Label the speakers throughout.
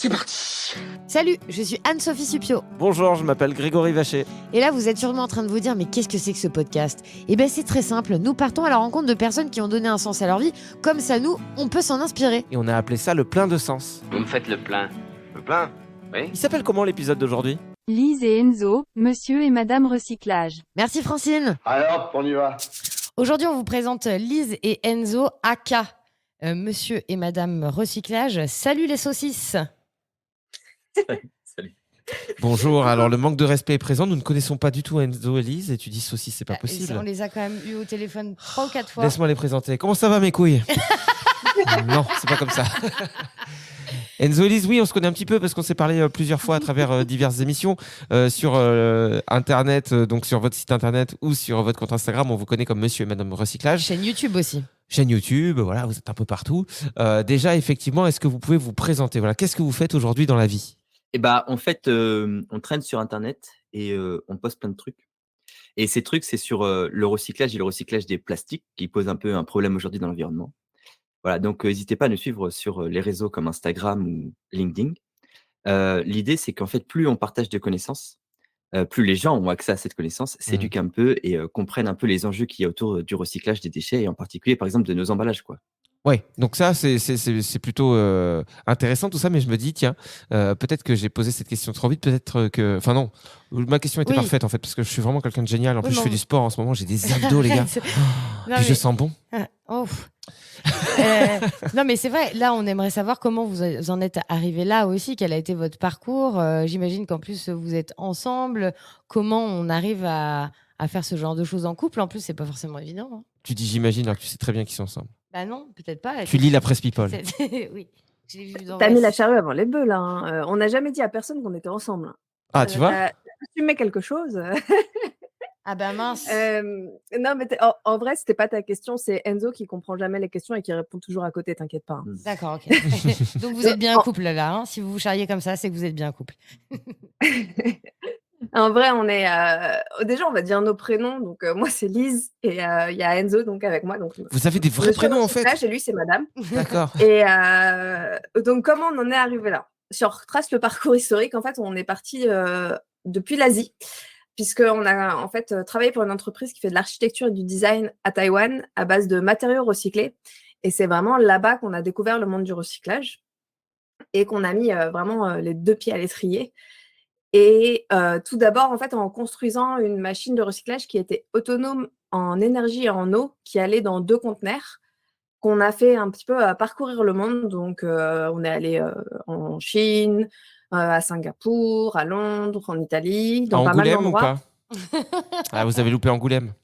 Speaker 1: C'est parti.
Speaker 2: Salut, je suis Anne-Sophie Supio.
Speaker 3: Bonjour, je m'appelle Grégory Vacher.
Speaker 2: Et là, vous êtes sûrement en train de vous dire, mais qu'est-ce que c'est que ce podcast ? Eh bien, c'est très simple. Nous partons à la rencontre de personnes qui ont donné un sens à leur vie. Comme ça, nous, on peut s'en inspirer.
Speaker 3: Et on a appelé ça le plein de sens.
Speaker 1: Vous me faites le plein. Le plein ? Oui.
Speaker 3: Il s'appelle comment l'épisode d'aujourd'hui ?
Speaker 4: Lise et Enzo, monsieur et madame recyclage.
Speaker 2: Merci Francine.
Speaker 1: Alors, on y va.
Speaker 2: Aujourd'hui, on vous présente Lise et Enzo, aka monsieur et madame recyclage. Salut les saucisses.
Speaker 5: Salut.
Speaker 3: Bonjour, alors le manque de respect est présent, nous ne connaissons pas du tout Enzo et Lise et tu dis saucisse, c'est pas possible.
Speaker 2: On les a quand même eu au téléphone 3 ou 4 fois.
Speaker 3: Laisse-moi les présenter. Comment ça va mes couilles ? Non, c'est pas comme ça. Enzo et Lise, oui, on se connaît un petit peu parce qu'on s'est parlé plusieurs fois à travers diverses émissions sur Internet, donc sur votre site Internet ou sur votre compte Instagram. On vous connaît comme Monsieur et Madame Recyclage.
Speaker 2: Chaîne YouTube aussi.
Speaker 3: Chaîne YouTube, voilà, vous êtes un peu partout. Déjà, effectivement, est-ce que vous pouvez vous présenter ? Voilà, qu'est-ce que vous faites aujourd'hui dans la vie ?
Speaker 5: Et bah, en fait, on traîne sur Internet et on poste plein de trucs. Et ces trucs, c'est sur le recyclage et le recyclage des plastiques qui pose un peu un problème aujourd'hui dans l'environnement. Voilà, donc n'hésitez pas à nous suivre sur les réseaux comme Instagram ou LinkedIn. L'idée, c'est qu'en fait, plus on partage de connaissances, plus les gens ont accès à cette connaissance, s'éduquent un peu et comprennent un peu les enjeux qu'il y a autour du recyclage des déchets et en particulier, par exemple, de nos emballages, quoi.
Speaker 3: Ouais, donc ça, c'est plutôt intéressant tout ça, mais je me dis, tiens, peut-être que j'ai posé cette question trop vite, peut-être que... Enfin non, ma question était parfaite en fait, parce que je suis vraiment quelqu'un de génial. En plus, je fais du sport en ce moment, j'ai des abdos, les gars. Puis je sens bon.
Speaker 2: Non mais c'est vrai, là on aimerait savoir comment vous en êtes arrivé là aussi, quel a été votre parcours. J'imagine qu'en plus vous êtes ensemble, comment on arrive à faire ce genre de choses en couple. En plus c'est pas forcément évident, hein.
Speaker 3: Tu dis j'imagine alors que tu sais très bien qu'ils sont ensemble.
Speaker 2: Bah non, peut-être pas.
Speaker 3: Tu lis la presse people.
Speaker 2: Oui, je l'ai vu dans
Speaker 6: T'as mis
Speaker 2: Vice.
Speaker 6: la charrue avant les bœufs là, hein. On n'a jamais dit à personne qu'on était ensemble.
Speaker 3: Ah, tu vois ?
Speaker 6: T'as assumé quelque chose.
Speaker 2: Ah bah mince.
Speaker 6: Non, mais en vrai, c'était pas ta question, c'est Enzo qui comprend jamais les questions et qui répond toujours à côté, t'inquiète pas, hein.
Speaker 2: D'accord, ok. Donc vous êtes bien un couple là, hein. Si vous vous charriez comme ça, c'est que vous êtes bien un couple.
Speaker 6: En vrai, on est déjà, on va dire nos prénoms. Donc moi, c'est Lise et il y a Enzo donc avec moi. Donc
Speaker 3: Vous avez des vrais prénoms en fait ?
Speaker 6: Et lui, c'est Madame.
Speaker 3: D'accord.
Speaker 6: Et donc comment on en est arrivé là ? Si on retrace le parcours historique, en fait, on est parti depuis l'Asie, puisqu'on a en fait travaillé pour une entreprise qui fait de l'architecture et du design à Taïwan à base de matériaux recyclés. Et c'est vraiment là-bas qu'on a découvert le monde du recyclage et qu'on a mis vraiment les deux pieds à l'étrier. Et tout d'abord, en fait, en construisant une machine de recyclage qui était autonome en énergie et en eau, qui allait dans 2 conteneurs, qu'on a fait un petit peu parcourir le monde. Donc, on est allé en Chine, à Singapour, à Londres, en Italie, dans pas mal
Speaker 3: Angoulême ou
Speaker 6: d'endroits.
Speaker 3: pas ? Ah, vous avez loupé Angoulême.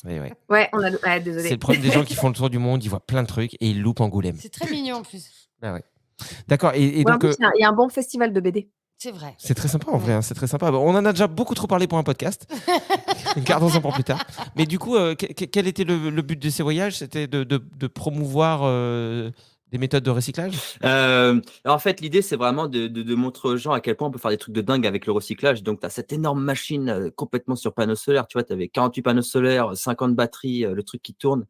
Speaker 3: Ouais.
Speaker 6: Ouais, on a... Ouais, désolé.
Speaker 3: C'est le problème des gens qui font le tour du monde, ils voient plein de trucs et ils loupent Angoulême.
Speaker 2: C'est très mignon en plus.
Speaker 3: Ah ouais. D'accord. Et
Speaker 6: Ouais,
Speaker 3: donc,
Speaker 6: en plus, il y a un bon festival de BD.
Speaker 2: C'est vrai.
Speaker 3: c'est très sympa en vrai, hein, c'est très sympa. Bon, on en a déjà beaucoup trop parlé pour un podcast. Gardons-en pour plus tard. Mais du coup, quel était le but de ces voyages ? C'était de promouvoir des méthodes de recyclage ?
Speaker 5: En fait, l'idée, c'est vraiment de montrer aux gens à quel point on peut faire des trucs de dingue avec le recyclage. Donc, tu as cette énorme machine complètement sur panneaux solaires. Tu vois, tu avais 48 panneaux solaires, 50 batteries, le truc qui tourne.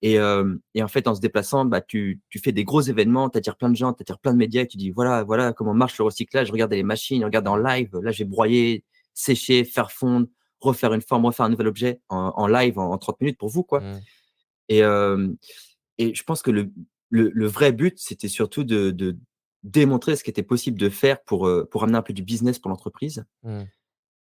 Speaker 5: Et en fait, en se déplaçant, bah, tu fais des gros événements, tu attires plein de gens, tu attires plein de médias et tu dis voilà comment marche le recyclage. Regardez les machines, regarde en live. Là, j'ai broyé, séché, faire fondre, refaire une forme, refaire un nouvel objet en live en 30 minutes pour vous, quoi. Et je pense que le vrai but, c'était surtout de démontrer ce qui était possible de faire pour amener un peu du business pour l'entreprise.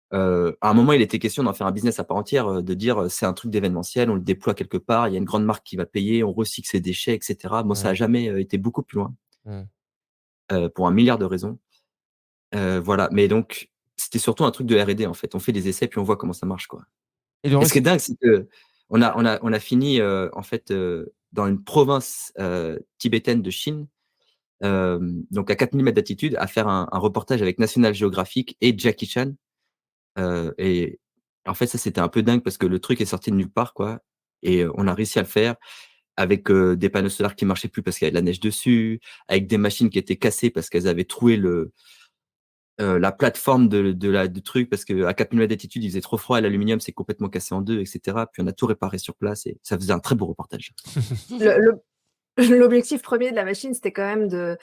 Speaker 5: À un moment, il était question d'en faire un business à part entière, de dire c'est un truc d'événementiel, on le déploie quelque part, il y a une grande marque qui va payer, on recycle ses déchets, etc. Bon, ça n'a jamais été beaucoup plus loin, pour 1 milliard de raisons. Voilà, mais donc, c'était surtout un truc de R&D en fait. On fait des essais puis on voit comment ça marche, quoi.
Speaker 3: Et
Speaker 5: Et ce qui est dingue, c'est qu'on a fini en fait dans une province tibétaine de Chine, donc à 4000 mètres d'altitude, à faire un reportage avec National Geographic et Jackie Chan. Et en fait, ça, c'était un peu dingue parce que le truc est sorti de nulle part, quoi. Et on a réussi à le faire avec des panneaux solaires qui marchaient plus parce qu'il y avait de la neige dessus, avec des machines qui étaient cassées parce qu'elles avaient troué la plateforme du truc parce qu'à 4000 mètres d'altitude, il faisait trop froid, l'aluminium s'est complètement cassé en deux, etc. Puis on a tout réparé sur place et ça faisait un très beau reportage.
Speaker 6: L'objectif premier de la machine, c'était quand même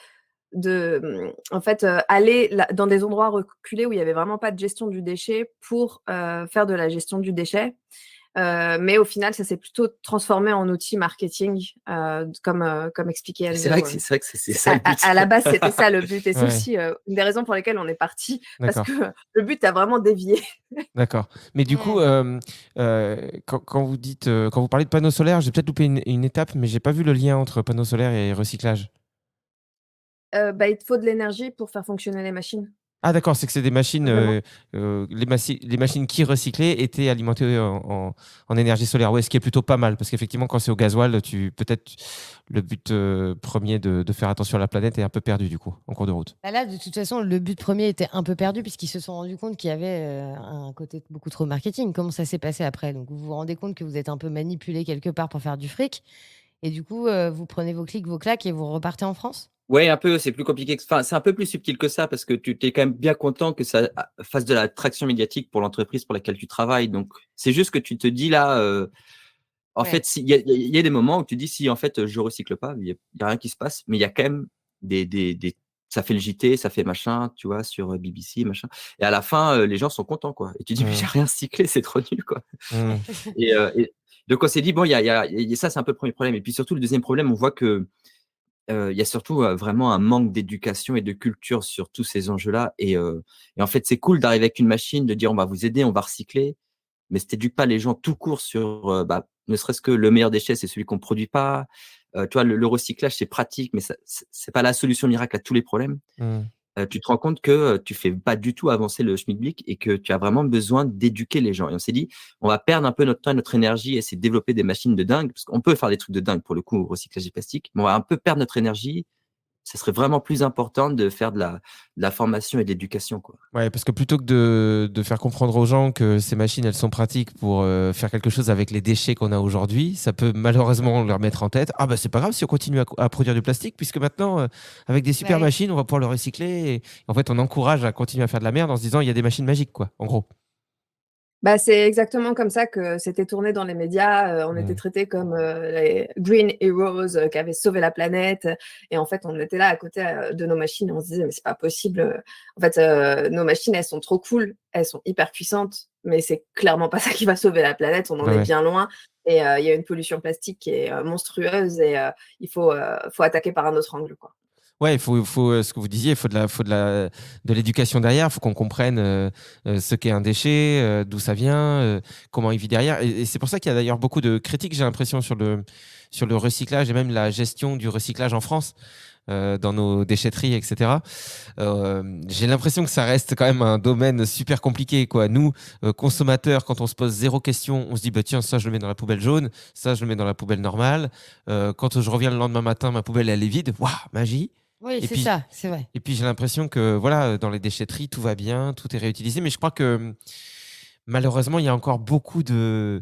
Speaker 6: en fait, aller dans des endroits reculés où il y avait vraiment pas de gestion du déchet pour faire de la gestion du déchet. Mais au final, ça s'est plutôt transformé en outil marketing, comme expliqué Enzo.
Speaker 5: C'est vrai que c'est ça le but.
Speaker 6: À la base, c'était ça le but. Et c'est
Speaker 3: Ouais.
Speaker 6: aussi une des raisons pour lesquelles on est parti, parce
Speaker 3: D'accord.
Speaker 6: que le but a vraiment dévié.
Speaker 3: D'accord. Mais du coup, quand vous dites, quand vous parlez de panneaux solaires, j'ai peut-être loupé une étape, mais j'ai pas vu le lien entre panneaux solaires et recyclage.
Speaker 6: Il te faut de l'énergie pour faire fonctionner les machines.
Speaker 3: Ah d'accord, c'est que c'est des machines,
Speaker 6: Vraiment.
Speaker 3: les machines qui recyclaient étaient alimentées en énergie solaire. Ouais, ce qui est plutôt pas mal, parce qu'effectivement, quand c'est au gasoil, peut-être le but premier de faire attention à la planète est un peu perdu du coup, en cours de route.
Speaker 2: Bah là, de toute façon, le but premier était un peu perdu puisqu'ils se sont rendus compte qu'il y avait un côté beaucoup trop marketing. Comment ça s'est passé après? Donc, vous vous rendez compte que vous êtes un peu manipulé quelque part pour faire du fric. Et du coup, vous prenez vos clics, vos claques et vous repartez en France?
Speaker 5: Ouais, un peu, c'est plus compliqué. Enfin, c'est un peu plus subtil que ça parce que tu es quand même bien content que ça fasse de la traction médiatique pour l'entreprise pour laquelle tu travailles. Donc, c'est juste que tu te dis là, en
Speaker 2: Ouais.
Speaker 5: fait, il y a des moments où tu dis si en fait je recycle pas, il y a rien qui se passe, mais il y a quand même ça fait le JT, ça fait machin, tu vois, sur BBC, machin. Et à la fin, les gens sont contents, quoi. Et tu dis, mais j'ai rien recyclé, c'est trop nul, quoi.
Speaker 3: Mmh.
Speaker 5: Et donc, on s'est dit, bon, ça, c'est un peu le premier problème. Et puis surtout, le deuxième problème, on voit que il y a surtout vraiment un manque d'éducation et de culture sur tous ces enjeux-là. Et en fait, c'est cool d'arriver avec une machine, de dire, on va vous aider, on va recycler. Mais si t'éduques pas les gens tout court sur, ne serait-ce que le meilleur déchet, c'est celui qu'on produit pas. Tu vois, le recyclage, c'est pratique, mais c'est pas la solution miracle à tous les problèmes.
Speaker 3: Mmh.
Speaker 5: Tu te rends compte que tu fais pas du tout avancer le schmilblick et que tu as vraiment besoin d'éduquer les gens. Et on s'est dit, on va perdre un peu notre temps et notre énergie et essayer de développer des machines de dingue, parce qu'on peut faire des trucs de dingue pour le coup au recyclage du plastique, mais on va un peu perdre notre énergie. Ça serait vraiment plus important de faire de la formation et de l'éducation, quoi.
Speaker 3: Ouais, parce que plutôt que de faire comprendre aux gens que ces machines, elles sont pratiques pour faire quelque chose avec les déchets qu'on a aujourd'hui, ça peut malheureusement leur mettre en tête, ah bah c'est pas grave si on continue à produire du plastique, puisque maintenant, avec des super
Speaker 2: Ouais.
Speaker 3: machines, on va pouvoir le recycler. Et en fait, on encourage à continuer à faire de la merde en se disant, il y a des machines magiques, quoi, en gros.
Speaker 6: C'est exactement comme ça que c'était tourné dans les médias. On était traités comme les green heroes qui avaient sauvé la planète. Et en fait, on était là à côté de nos machines et on se disait, mais c'est pas possible. En fait, nos machines, elles sont trop cool, elles sont hyper puissantes, mais c'est clairement pas ça qui va sauver la planète. On en est
Speaker 3: Ouais.
Speaker 6: bien loin. Et il y a une pollution plastique qui est monstrueuse et il faut attaquer par un autre angle, quoi.
Speaker 3: Ouais, il faut ce que vous disiez, il faut de l'éducation derrière, il faut qu'on comprenne ce qu'est un déchet, d'où ça vient, comment il vit derrière. Et c'est pour ça qu'il y a d'ailleurs beaucoup de critiques, j'ai l'impression, sur le recyclage et même la gestion du recyclage en France, dans nos déchetteries, etc. J'ai l'impression que ça reste quand même un domaine super compliqué, quoi. Nous, consommateurs, quand on se pose zéro question, on se dit, bah, tiens, ça, je le mets dans la poubelle jaune, ça, je le mets dans la poubelle normale. Quand je reviens le lendemain matin, ma poubelle, elle est vide. Waouh, magie!
Speaker 2: Oui,
Speaker 3: Et
Speaker 2: c'est
Speaker 3: puis,
Speaker 2: ça, c'est vrai.
Speaker 3: et puis j'ai l'impression que voilà, dans les déchetteries, tout va bien, tout est réutilisé. Mais je crois que malheureusement, il y a encore beaucoup de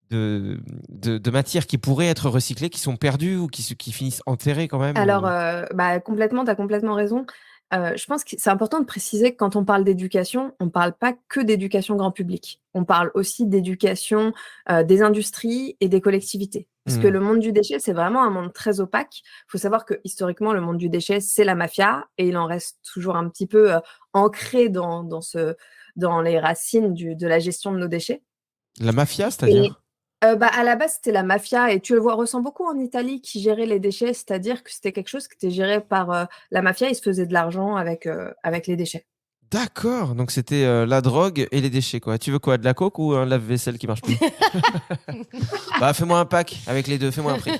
Speaker 3: matières qui pourraient être recyclées, qui sont perdues ou qui finissent enterrées quand même.
Speaker 6: Alors, complètement, tu as complètement raison. Je pense que c'est important de préciser que quand on parle d'éducation, on ne parle pas que d'éducation grand public. On parle aussi d'éducation des industries et des collectivités. Parce que le monde du déchet, c'est vraiment un monde très opaque. Il faut savoir que historiquement, le monde du déchet, c'est la mafia et il en reste toujours un petit peu ancré dans les racines de la gestion de nos déchets.
Speaker 3: La mafia,
Speaker 6: Et
Speaker 3: c'est-à-dire?
Speaker 6: à la base, c'était la mafia et tu le ressens beaucoup en Italie qui gérait les déchets, c'est-à-dire que c'était quelque chose qui était géré par la mafia. Ils se faisaient de l'argent avec les déchets.
Speaker 3: D'accord, donc c'était la drogue et les déchets, quoi. Tu veux quoi, de la coke ou un lave-vaisselle qui marche plus? Bah, fais-moi un pack avec les deux, fais-moi un prix.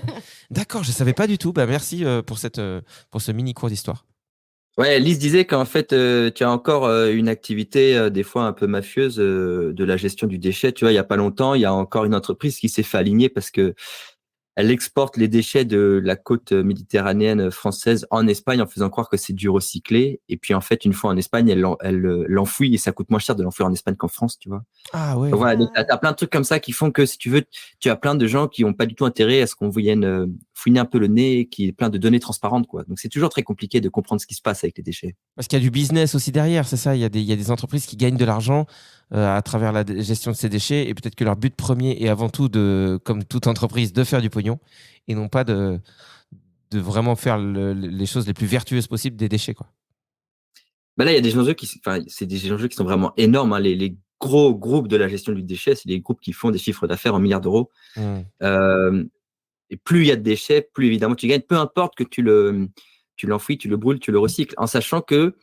Speaker 3: D'accord, je savais pas du tout. Bah, merci pour ce mini cours d'histoire.
Speaker 5: Ouais, Lise disait qu'en fait, tu as encore une activité des fois un peu mafieuse de la gestion du déchet. Tu vois, il y a pas longtemps, il y a encore une entreprise qui s'est fait aligner parce que elle exporte les déchets de la côte méditerranéenne française en Espagne en faisant croire que c'est du recyclé. Et puis en fait, une fois en Espagne, elle l'enfouit et ça coûte moins cher de l'enfouir en Espagne qu'en France, tu vois.
Speaker 3: Ah ouais.
Speaker 5: Donc voilà, donc t'as plein de trucs comme ça qui font que si tu veux, tu as plein de gens qui ont pas du tout intérêt à ce qu'on vienne fouiner un peu le nez, qui est plein de données transparentes, quoi. Donc c'est toujours très compliqué de comprendre ce qui se passe avec les déchets.
Speaker 3: Parce qu'il y a du business aussi derrière, c'est ça. Il y a des entreprises qui gagnent de l'argent à travers la gestion de ces déchets et peut-être que leur but premier est avant tout comme toute entreprise, de faire du pognon et non pas de vraiment faire les choses les plus vertueuses possibles des déchets, quoi.
Speaker 5: Bah là, il y a des enjeux c'est des enjeux qui sont vraiment énormes, hein. Les gros groupes de la gestion du déchet, c'est des groupes qui font des chiffres d'affaires en milliards d'euros.
Speaker 3: Mmh.
Speaker 5: Et plus il y a de déchets, plus évidemment tu gagnes, peu importe que tu l'enfouis, tu le brûles, tu le recycles, en sachant que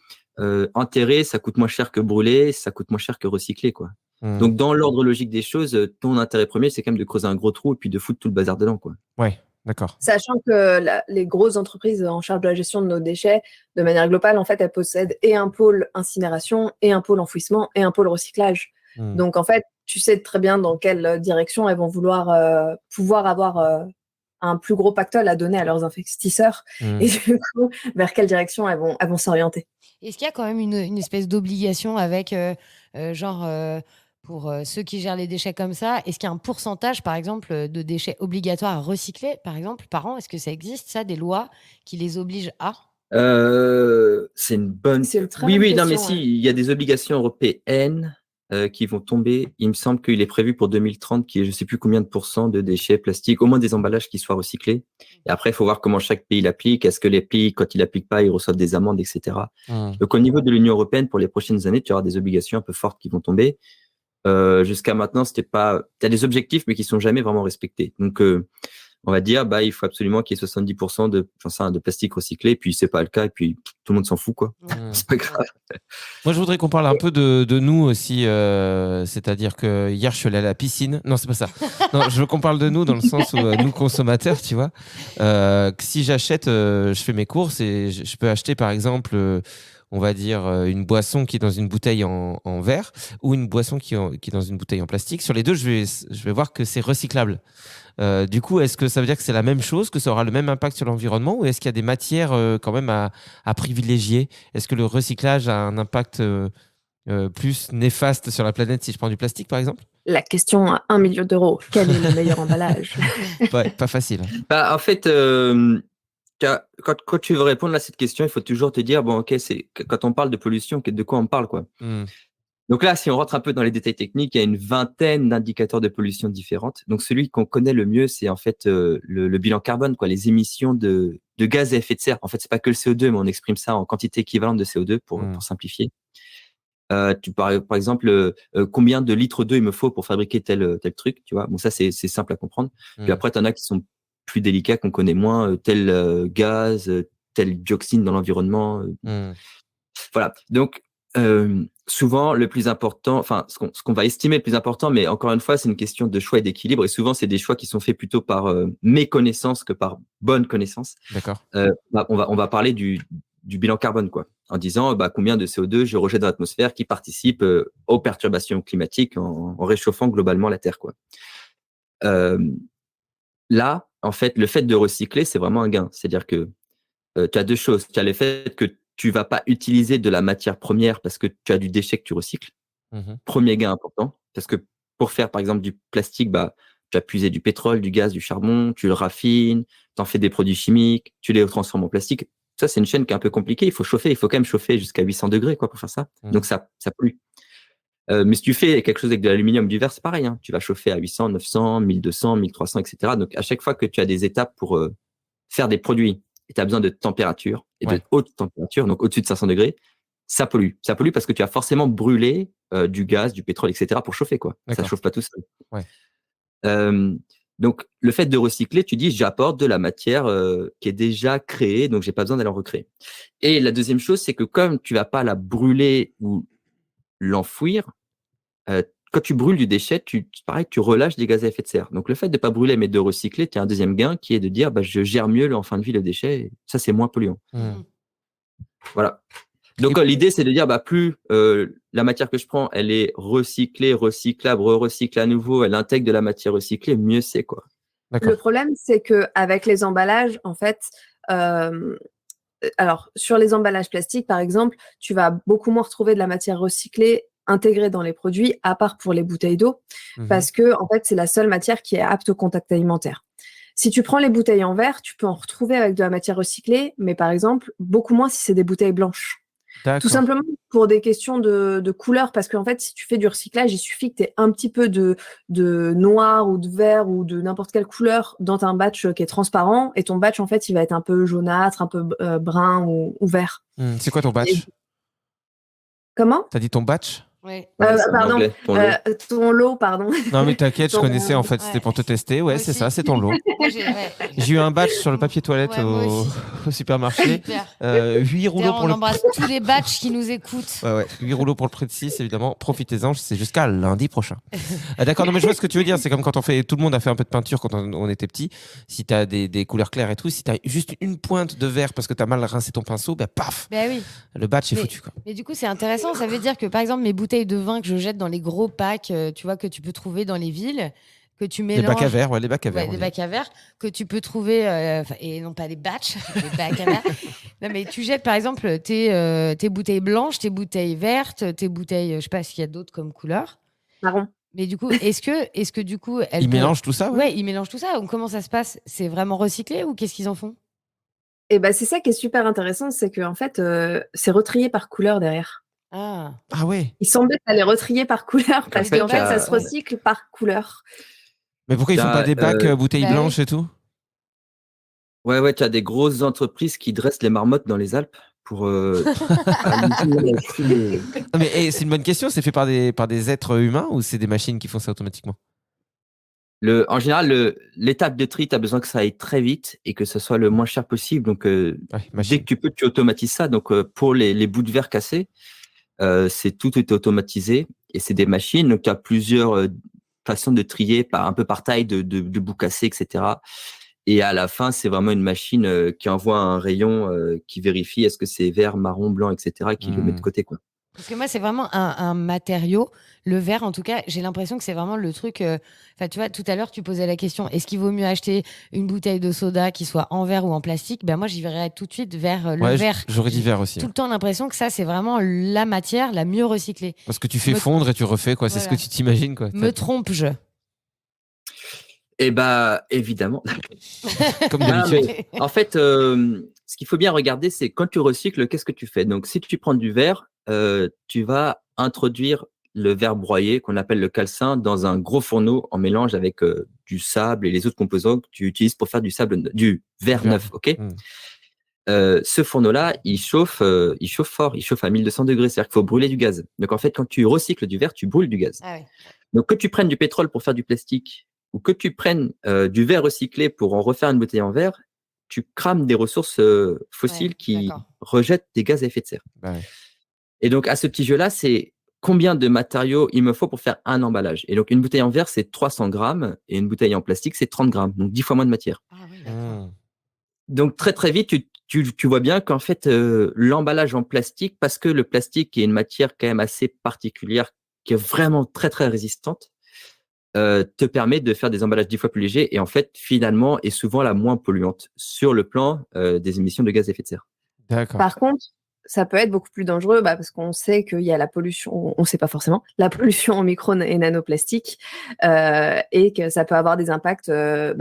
Speaker 5: enterrer, ça coûte moins cher que brûler, ça coûte moins cher que recycler, quoi.
Speaker 3: Mmh.
Speaker 5: Donc, dans l'ordre logique des choses, ton intérêt premier, c'est quand même de creuser un gros trou et puis de foutre tout le bazar dedans, quoi.
Speaker 3: Ouais, d'accord.
Speaker 6: Sachant que les grosses entreprises en charge de la gestion de nos déchets, de manière globale, en fait, elles possèdent et un pôle incinération, et un pôle enfouissement, et un pôle recyclage.
Speaker 3: Mmh.
Speaker 6: Donc, en fait, tu sais très bien dans quelle direction elles vont vouloir pouvoir avoir un plus gros pactole à donner à leurs investisseurs.
Speaker 3: Mmh.
Speaker 6: Et du coup, vers quelle direction elles vont s'orienter.
Speaker 2: Est-ce qu'il y a quand même une espèce d'obligation avec, pour ceux qui gèrent les déchets comme ça, est-ce qu'il y a un pourcentage, par exemple, de déchets obligatoires à recycler, par exemple, par an? Est-ce que ça existe, ça, des lois qui les obligent à?
Speaker 5: C'est une bonne.
Speaker 6: C'est une très
Speaker 5: Oui,
Speaker 6: bonne
Speaker 5: oui, non, mais
Speaker 6: question,
Speaker 5: si,
Speaker 6: ouais.
Speaker 5: il y a des obligations européennes qui vont tomber. Il me semble qu'il est prévu pour 2030 qu'il y ait je ne sais plus combien de pourcents de déchets plastiques, au moins des emballages qui soient recyclés. Et après, il faut voir comment chaque pays l'applique. Est-ce que les pays, quand ils l'appliquent pas, ils reçoivent des amendes, etc.
Speaker 3: Mmh.
Speaker 5: Donc, au niveau de l'Union européenne, pour les prochaines années, tu auras des obligations un peu fortes qui vont tomber. Jusqu'à maintenant, c'était pas. Tu as des objectifs, mais qui sont jamais vraiment respectés. Donc, on va dire, il faut absolument qu'il y ait 70% de plastique recyclé, puis c'est pas le cas, et puis tout le monde s'en fout, quoi.
Speaker 2: Mmh.
Speaker 5: C'est pas grave.
Speaker 3: Moi, je voudrais qu'on parle un peu de nous aussi. C'est-à-dire que hier, je suis allé à la piscine. Non, c'est pas ça. Non, je veux qu'on parle de nous dans le sens où nous, consommateurs, tu vois, que si j'achète, je fais mes courses et je peux acheter, par exemple, on va dire, une boisson qui est dans une bouteille en verre ou une boisson qui est dans une bouteille en plastique. Sur les deux, je vais voir que c'est recyclable. Du coup, est-ce que ça veut dire que c'est la même chose, que ça aura le même impact sur l'environnement, ou est-ce qu'il y a des matières quand même à privilégier? Est-ce que le recyclage a un impact plus néfaste sur la planète si je prends du plastique, par exemple?
Speaker 6: La question à 1 million d'euros. Quel est le meilleur emballage?
Speaker 3: Ouais, pas facile.
Speaker 5: En fait, quand tu veux répondre à cette question, il faut toujours te dire, bon, ok, quand on parle de pollution, de quoi on parle, quoi.
Speaker 3: Mmh.
Speaker 5: Donc là, si on rentre un peu dans les détails techniques, il y a une vingtaine d'indicateurs de pollution différentes. Donc celui qu'on connaît le mieux, c'est en fait le bilan carbone, quoi, les émissions de gaz à effet de serre. En fait, c'est pas que le CO2, mais on exprime ça en quantité équivalente de CO2 pour simplifier. Par exemple, combien de litres d'eau il me faut pour fabriquer tel truc, tu vois. Bon, ça c'est simple à comprendre. Puis après, t'en as qui sont plus délicats, qu'on connaît moins, tel gaz, telle dioxine dans l'environnement. Voilà. Donc souvent, le plus important, enfin, ce qu'on va estimer le plus important, mais encore une fois, c'est une question de choix et d'équilibre. Et souvent, c'est des choix qui sont faits plutôt par méconnaissance que par bonne connaissance.
Speaker 3: D'accord.
Speaker 5: On va parler du bilan carbone, quoi, en disant combien de CO2 je rejette dans l'atmosphère qui participe aux perturbations climatiques en réchauffant globalement la Terre, quoi. Là, en fait, le fait de recycler, c'est vraiment un gain. C'est-à-dire que tu as deux choses. Tu as le fait que tu vas pas utiliser de la matière première parce que tu as du déchet que tu recycles. Premier gain important, parce que pour faire, par exemple, du plastique, tu as puisé du pétrole, du gaz, du charbon, tu le raffines, tu en fais des produits chimiques, tu les transformes en plastique. Ça, c'est une chaîne qui est un peu compliquée. Il faut quand même chauffer jusqu'à 800 degrés, quoi, pour faire ça. Donc, ça pollue. Mais si tu fais quelque chose avec de l'aluminium, du verre, c'est pareil, hein. Tu vas chauffer à 800, 900, 1200, 1300, etc. Donc, à chaque fois que tu as des étapes pour faire des produits, et tu as besoin de température et de haute température, donc au-dessus de 500 degrés, ça pollue. Ça pollue parce que tu as forcément brûlé du gaz, du pétrole, etc. pour chauffer, quoi. Ça ne chauffe pas tout seul. Ouais. Donc, le fait de recycler, tu dis, j'apporte de la matière qui est déjà créée, donc j'ai pas besoin d'aller en recréer. Et la deuxième chose, c'est que comme tu vas pas la brûler ou l'enfouir, quand tu brûles du déchet, pareil, tu relâches des gaz à effet de serre. Donc, le fait de ne pas brûler, mais de recycler, tu as un deuxième gain qui est de dire, je gère mieux en fin de vie le déchet. Et ça, c'est moins polluant. Voilà. Donc, l'idée, c'est de dire, plus la matière que je prends, elle est recyclée, recyclable, recycle à nouveau, elle intègre de la matière recyclée, mieux c'est, quoi.
Speaker 6: Le problème, c'est qu'avec les emballages, en fait, alors, sur les emballages plastiques, par exemple, tu vas beaucoup moins retrouver de la matière recyclée intégrée dans les produits, à part pour les bouteilles d'eau, parce que, en fait, c'est la seule matière qui est apte au contact alimentaire. Si tu prends les bouteilles en verre, tu peux en retrouver avec de la matière recyclée, mais par exemple, beaucoup moins si c'est des bouteilles blanches. Tout simplement pour des questions de couleur, parce qu'en fait, si tu fais du recyclage, il suffit que tu aies un petit peu de noir ou de vert ou de n'importe quelle couleur dans un batch qui est transparent, et ton batch, en fait, il va être un peu jaunâtre, un peu brun ou vert.
Speaker 3: C'est quoi ton batch?
Speaker 6: Comment?
Speaker 3: T'as dit ton batch?
Speaker 2: Ouais.
Speaker 5: C'est en
Speaker 6: Pardon,
Speaker 5: anglais, ton lot.
Speaker 6: ton lot, pardon.
Speaker 3: Non, mais t'inquiète, je
Speaker 6: Ton-
Speaker 3: connaissais en fait,
Speaker 2: Ouais.
Speaker 3: c'était pour te tester. Ouais,
Speaker 2: Moi
Speaker 3: c'est
Speaker 2: aussi.
Speaker 3: ça, c'est ton lot.
Speaker 2: Moi, ouais.
Speaker 3: J'ai eu un batch sur le papier toilette
Speaker 2: Ouais, moi
Speaker 3: au,
Speaker 2: aussi.
Speaker 3: au supermarché.
Speaker 2: Super.
Speaker 3: 8 rouleaux
Speaker 2: D'ailleurs,
Speaker 3: pour
Speaker 2: on
Speaker 3: le
Speaker 2: embrasse tous les batchs qui nous écoutent.
Speaker 3: Ouais, 8 rouleaux pour le prix de 6, évidemment. Profitez-en, c'est jusqu'à lundi prochain. D'accord, non, mais je vois ce que tu veux dire. C'est comme quand tout le monde a fait un peu de peinture quand on était petit. Si tu as des couleurs claires et tout, si tu as juste une pointe de vert parce que tu as mal rincé ton pinceau, bah paf,
Speaker 2: Ben oui.
Speaker 3: le batch est
Speaker 2: Mais-
Speaker 3: foutu. Quoi.
Speaker 2: Mais du coup, c'est intéressant. Ça veut dire que, par exemple, mes bouteilles de vin que je jette dans les gros packs, tu vois, que tu peux trouver dans les villes, que tu
Speaker 3: Les
Speaker 2: mélanges.
Speaker 3: bacs à verre, ouais, les bacs à verre.
Speaker 2: Ouais,
Speaker 3: on
Speaker 2: des
Speaker 3: dit.
Speaker 2: bacs à verre que tu peux trouver, et non pas des batchs, des bacs à verre. Non, mais tu jettes par exemple tes bouteilles blanches, tes bouteilles vertes, tes bouteilles, je sais pas s'il y a d'autres comme couleur.
Speaker 6: Marron.
Speaker 2: Mais du coup, est-ce que du coup,
Speaker 3: Ils mélangent tout ça, ouais.
Speaker 2: Ouais, ils mélangent tout ça. Donc, comment ça se passe? C'est vraiment recyclé ou qu'est-ce qu'ils en font?
Speaker 6: Et ben c'est ça qui est super intéressant, c'est que en fait, c'est retrié par couleur derrière.
Speaker 2: Ah,
Speaker 3: Ah ouais.
Speaker 6: Ils s'embêtent à les retrier par couleur parce
Speaker 5: fait,
Speaker 6: qu'en fait, ça se
Speaker 2: ouais.
Speaker 6: recycle par couleur.
Speaker 3: Mais pourquoi ils font
Speaker 5: T'as,
Speaker 3: pas des bacs bouteilles
Speaker 2: bah oui.
Speaker 3: blanches et tout?
Speaker 5: Ouais, tu as des grosses entreprises qui dressent les marmottes dans les Alpes pour amuser
Speaker 3: Non, mais c'est une bonne question. C'est fait par des êtres humains ou c'est des machines qui font ça automatiquement?
Speaker 5: En général, l'étape de tri, tu as besoin que ça aille très vite et que ce soit le moins cher possible. Donc,
Speaker 3: Ouais,
Speaker 5: dès
Speaker 3: machine.
Speaker 5: que tu peux, tu automatises ça. Donc, pour les bouts de verre cassés, tout est automatisé et c'est des machines. Donc, tu as plusieurs façons de trier un peu par taille de bouts cassés, etc. Et à la fin, c'est vraiment une machine qui envoie un rayon qui vérifie est-ce que c'est vert, marron, blanc, etc. qui le met de côté, quoi.
Speaker 2: parce que moi, c'est vraiment un matériau. Le verre, en tout cas, j'ai l'impression que c'est vraiment le truc. Enfin, tu vois, tout à l'heure, tu posais la question est-ce qu'il vaut mieux acheter une bouteille de soda qui soit en verre ou en plastique? Ben moi, j'y verrais tout de suite vers le
Speaker 3: Ouais,
Speaker 2: verre.
Speaker 3: j'aurais dit vert aussi.
Speaker 2: Tout le temps l'impression que ça, c'est vraiment la matière la mieux recyclée.
Speaker 3: Parce que tu fais
Speaker 2: Me-
Speaker 3: fondre et tu refais, quoi. C'est ce que
Speaker 2: Voilà.
Speaker 3: tu t'imagines, quoi.
Speaker 2: Me trompe-je?
Speaker 5: Eh bah, évidemment.
Speaker 3: Comme
Speaker 5: Ah,
Speaker 3: d'habitude.
Speaker 5: mais en fait, ce qu'il faut bien regarder, c'est quand tu recycles, qu'est-ce que tu fais? Donc, si tu prends du verre, tu vas introduire le verre broyé, qu'on appelle le calcin, dans un gros fourneau en mélange avec du sable et les autres composants que tu utilises pour faire du verre neuf, ok? Ce fourneau-là, il chauffe fort, il chauffe à 1200 degrés, c'est-à-dire qu'il faut brûler du gaz. Donc, en fait, quand tu recycles du verre, tu brûles du gaz.
Speaker 2: Ah ouais.
Speaker 5: Donc, que tu prennes du pétrole pour faire du plastique ou que tu prennes du verre recyclé pour en refaire une bouteille en verre, tu crames des ressources fossiles
Speaker 2: Ouais,
Speaker 5: qui
Speaker 2: d'accord.
Speaker 5: rejettent des gaz à effet de serre.
Speaker 3: Bah ouais.
Speaker 5: Et donc, à ce petit jeu-là, c'est combien de matériaux il me faut pour faire un emballage. Et donc, une bouteille en verre, c'est 300 grammes et une bouteille en plastique, c'est 30 grammes. Donc, 10 fois moins de matière.
Speaker 2: Ah oui, d'accord.
Speaker 5: Donc, très, très vite, tu vois bien qu'en fait, l'emballage en plastique, parce que le plastique est une matière quand même assez particulière, qui est vraiment très, très résistante, te permet de faire des emballages 10 fois plus légers et en fait, finalement, est souvent la moins polluante sur le plan des émissions de gaz à effet de serre.
Speaker 3: D'accord.
Speaker 6: Par contre, ça peut être beaucoup plus dangereux parce qu'on sait qu'il y a la pollution, on ne sait pas forcément, la pollution en micro et nanoplastiques et que ça peut avoir des impacts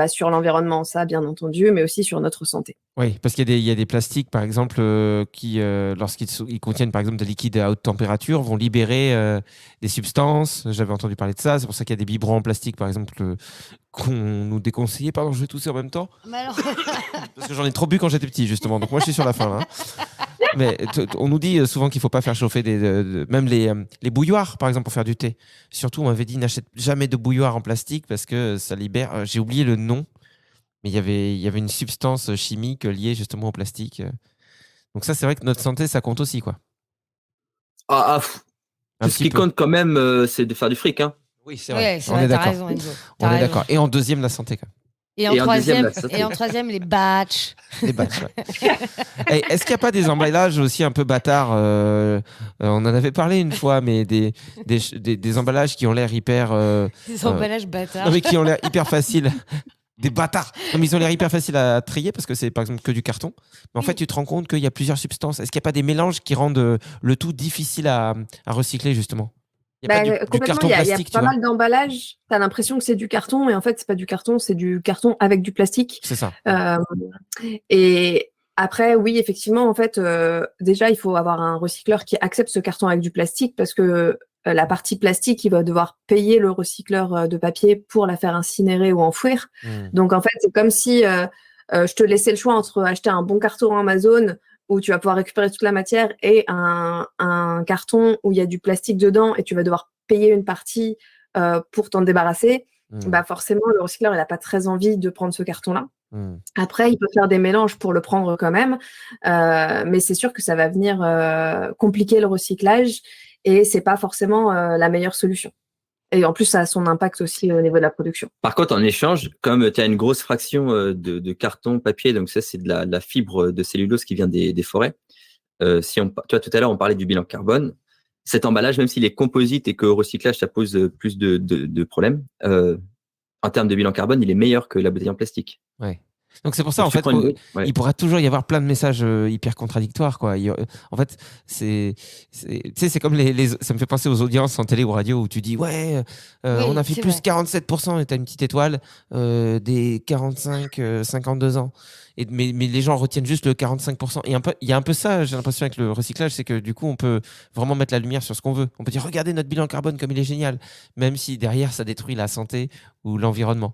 Speaker 6: sur l'environnement, ça bien entendu, mais aussi sur notre santé.
Speaker 3: Oui, parce qu'il y a des plastiques, par exemple, qui, lorsqu'ils contiennent, par exemple, des liquides à haute température, vont libérer des substances. J'avais entendu parler de ça. C'est pour ça qu'il y a des biberons en plastique, par exemple, qu'on nous déconseillait. Pardon, je vais tousser en même temps.
Speaker 2: Mais alors...
Speaker 3: Parce que j'en ai trop bu quand j'étais petit, justement. Donc moi, je suis sur la fin, là. Mais on nous dit souvent qu'il ne faut pas faire chauffer même les bouilloires, par exemple, pour faire du thé. Surtout, on m'avait dit n'achète jamais de bouilloire en plastique parce que ça libère. J'ai oublié le nom, mais il y avait une substance chimique liée justement au plastique. Donc ça, c'est vrai que notre santé, ça compte aussi, quoi.
Speaker 5: Tout ce qui compte quand même, c'est de faire du fric, hein.
Speaker 3: Oui, c'est vrai.
Speaker 2: Ouais, c'est
Speaker 3: on
Speaker 2: vrai,
Speaker 3: est
Speaker 2: t'as
Speaker 3: d'accord.
Speaker 2: raison, Enzo.
Speaker 3: On est d'accord. Et en deuxième, la santé, quand même.
Speaker 2: Et en troisième, les batchs.
Speaker 3: Les batchs, ouais. Hey, est-ce qu'il n'y a pas des emballages aussi un peu bâtards on en avait parlé une fois, mais des emballages qui ont l'air hyper...
Speaker 2: Des emballages bâtards.
Speaker 3: Non, mais qui ont l'air hyper faciles. Des bâtards. Non, mais ils ont l'air hyper faciles à trier parce que c'est par exemple que du carton. Mais en fait, tu te rends compte qu'il y a plusieurs substances. Est-ce qu'il n'y a pas des mélanges qui rendent le tout difficile à recycler, justement? Il n'y a pas du carton
Speaker 6: il y a
Speaker 3: plastique,
Speaker 6: pas
Speaker 3: tu vois.
Speaker 6: mal d'emballages. Tu as l'impression que c'est du carton, mais en fait, c'est pas du carton, c'est du carton avec du plastique.
Speaker 3: C'est ça.
Speaker 6: Et Après, oui, effectivement, en fait, déjà, il faut avoir un recycleur qui accepte ce carton avec du plastique parce que la partie plastique, il va devoir payer le recycleur de papier pour la faire incinérer ou enfouir. Donc, en fait, c'est comme si je te laissais le choix entre acheter un bon carton Amazon où tu vas pouvoir récupérer toute la matière et un carton où il y a du plastique dedans et tu vas devoir payer une partie pour t'en débarrasser. Bah forcément, le recycleur, il n'a pas très envie de prendre ce carton-là. Après, il peut faire des mélanges pour le prendre quand même, mais c'est sûr que ça va venir compliquer le recyclage et c'est pas forcément la meilleure solution. Et en plus, ça a son impact aussi au niveau de la production.
Speaker 5: Par contre, en échange, comme tu as une grosse fraction de carton, papier, donc ça, c'est de la fibre de cellulose qui vient des forêts. Tu vois, tout à l'heure, on parlait du bilan carbone. Cet emballage, même s'il est composite et qu'au recyclage, ça pose plus de problèmes, en termes de bilan carbone, il est meilleur que la bouteille en plastique.
Speaker 3: Ouais. Donc c'est pour ça,
Speaker 5: Donc,
Speaker 3: en fait,
Speaker 5: ouais.
Speaker 3: il pourra toujours y avoir plein de messages hyper contradictoires, quoi. En fait, tu sais, c'est comme ça me fait penser aux audiences en télé ou radio où tu dis, ouais, on a fait plus 47% et t'as une petite étoile des 45, 52 ans. Mais les gens retiennent juste le 45%. Et il y a un peu ça, j'ai l'impression, avec le recyclage, c'est que du coup, on peut vraiment mettre la lumière sur ce qu'on veut. On peut dire, regardez notre bilan carbone comme il est génial, même si derrière, ça détruit la santé ou l'environnement.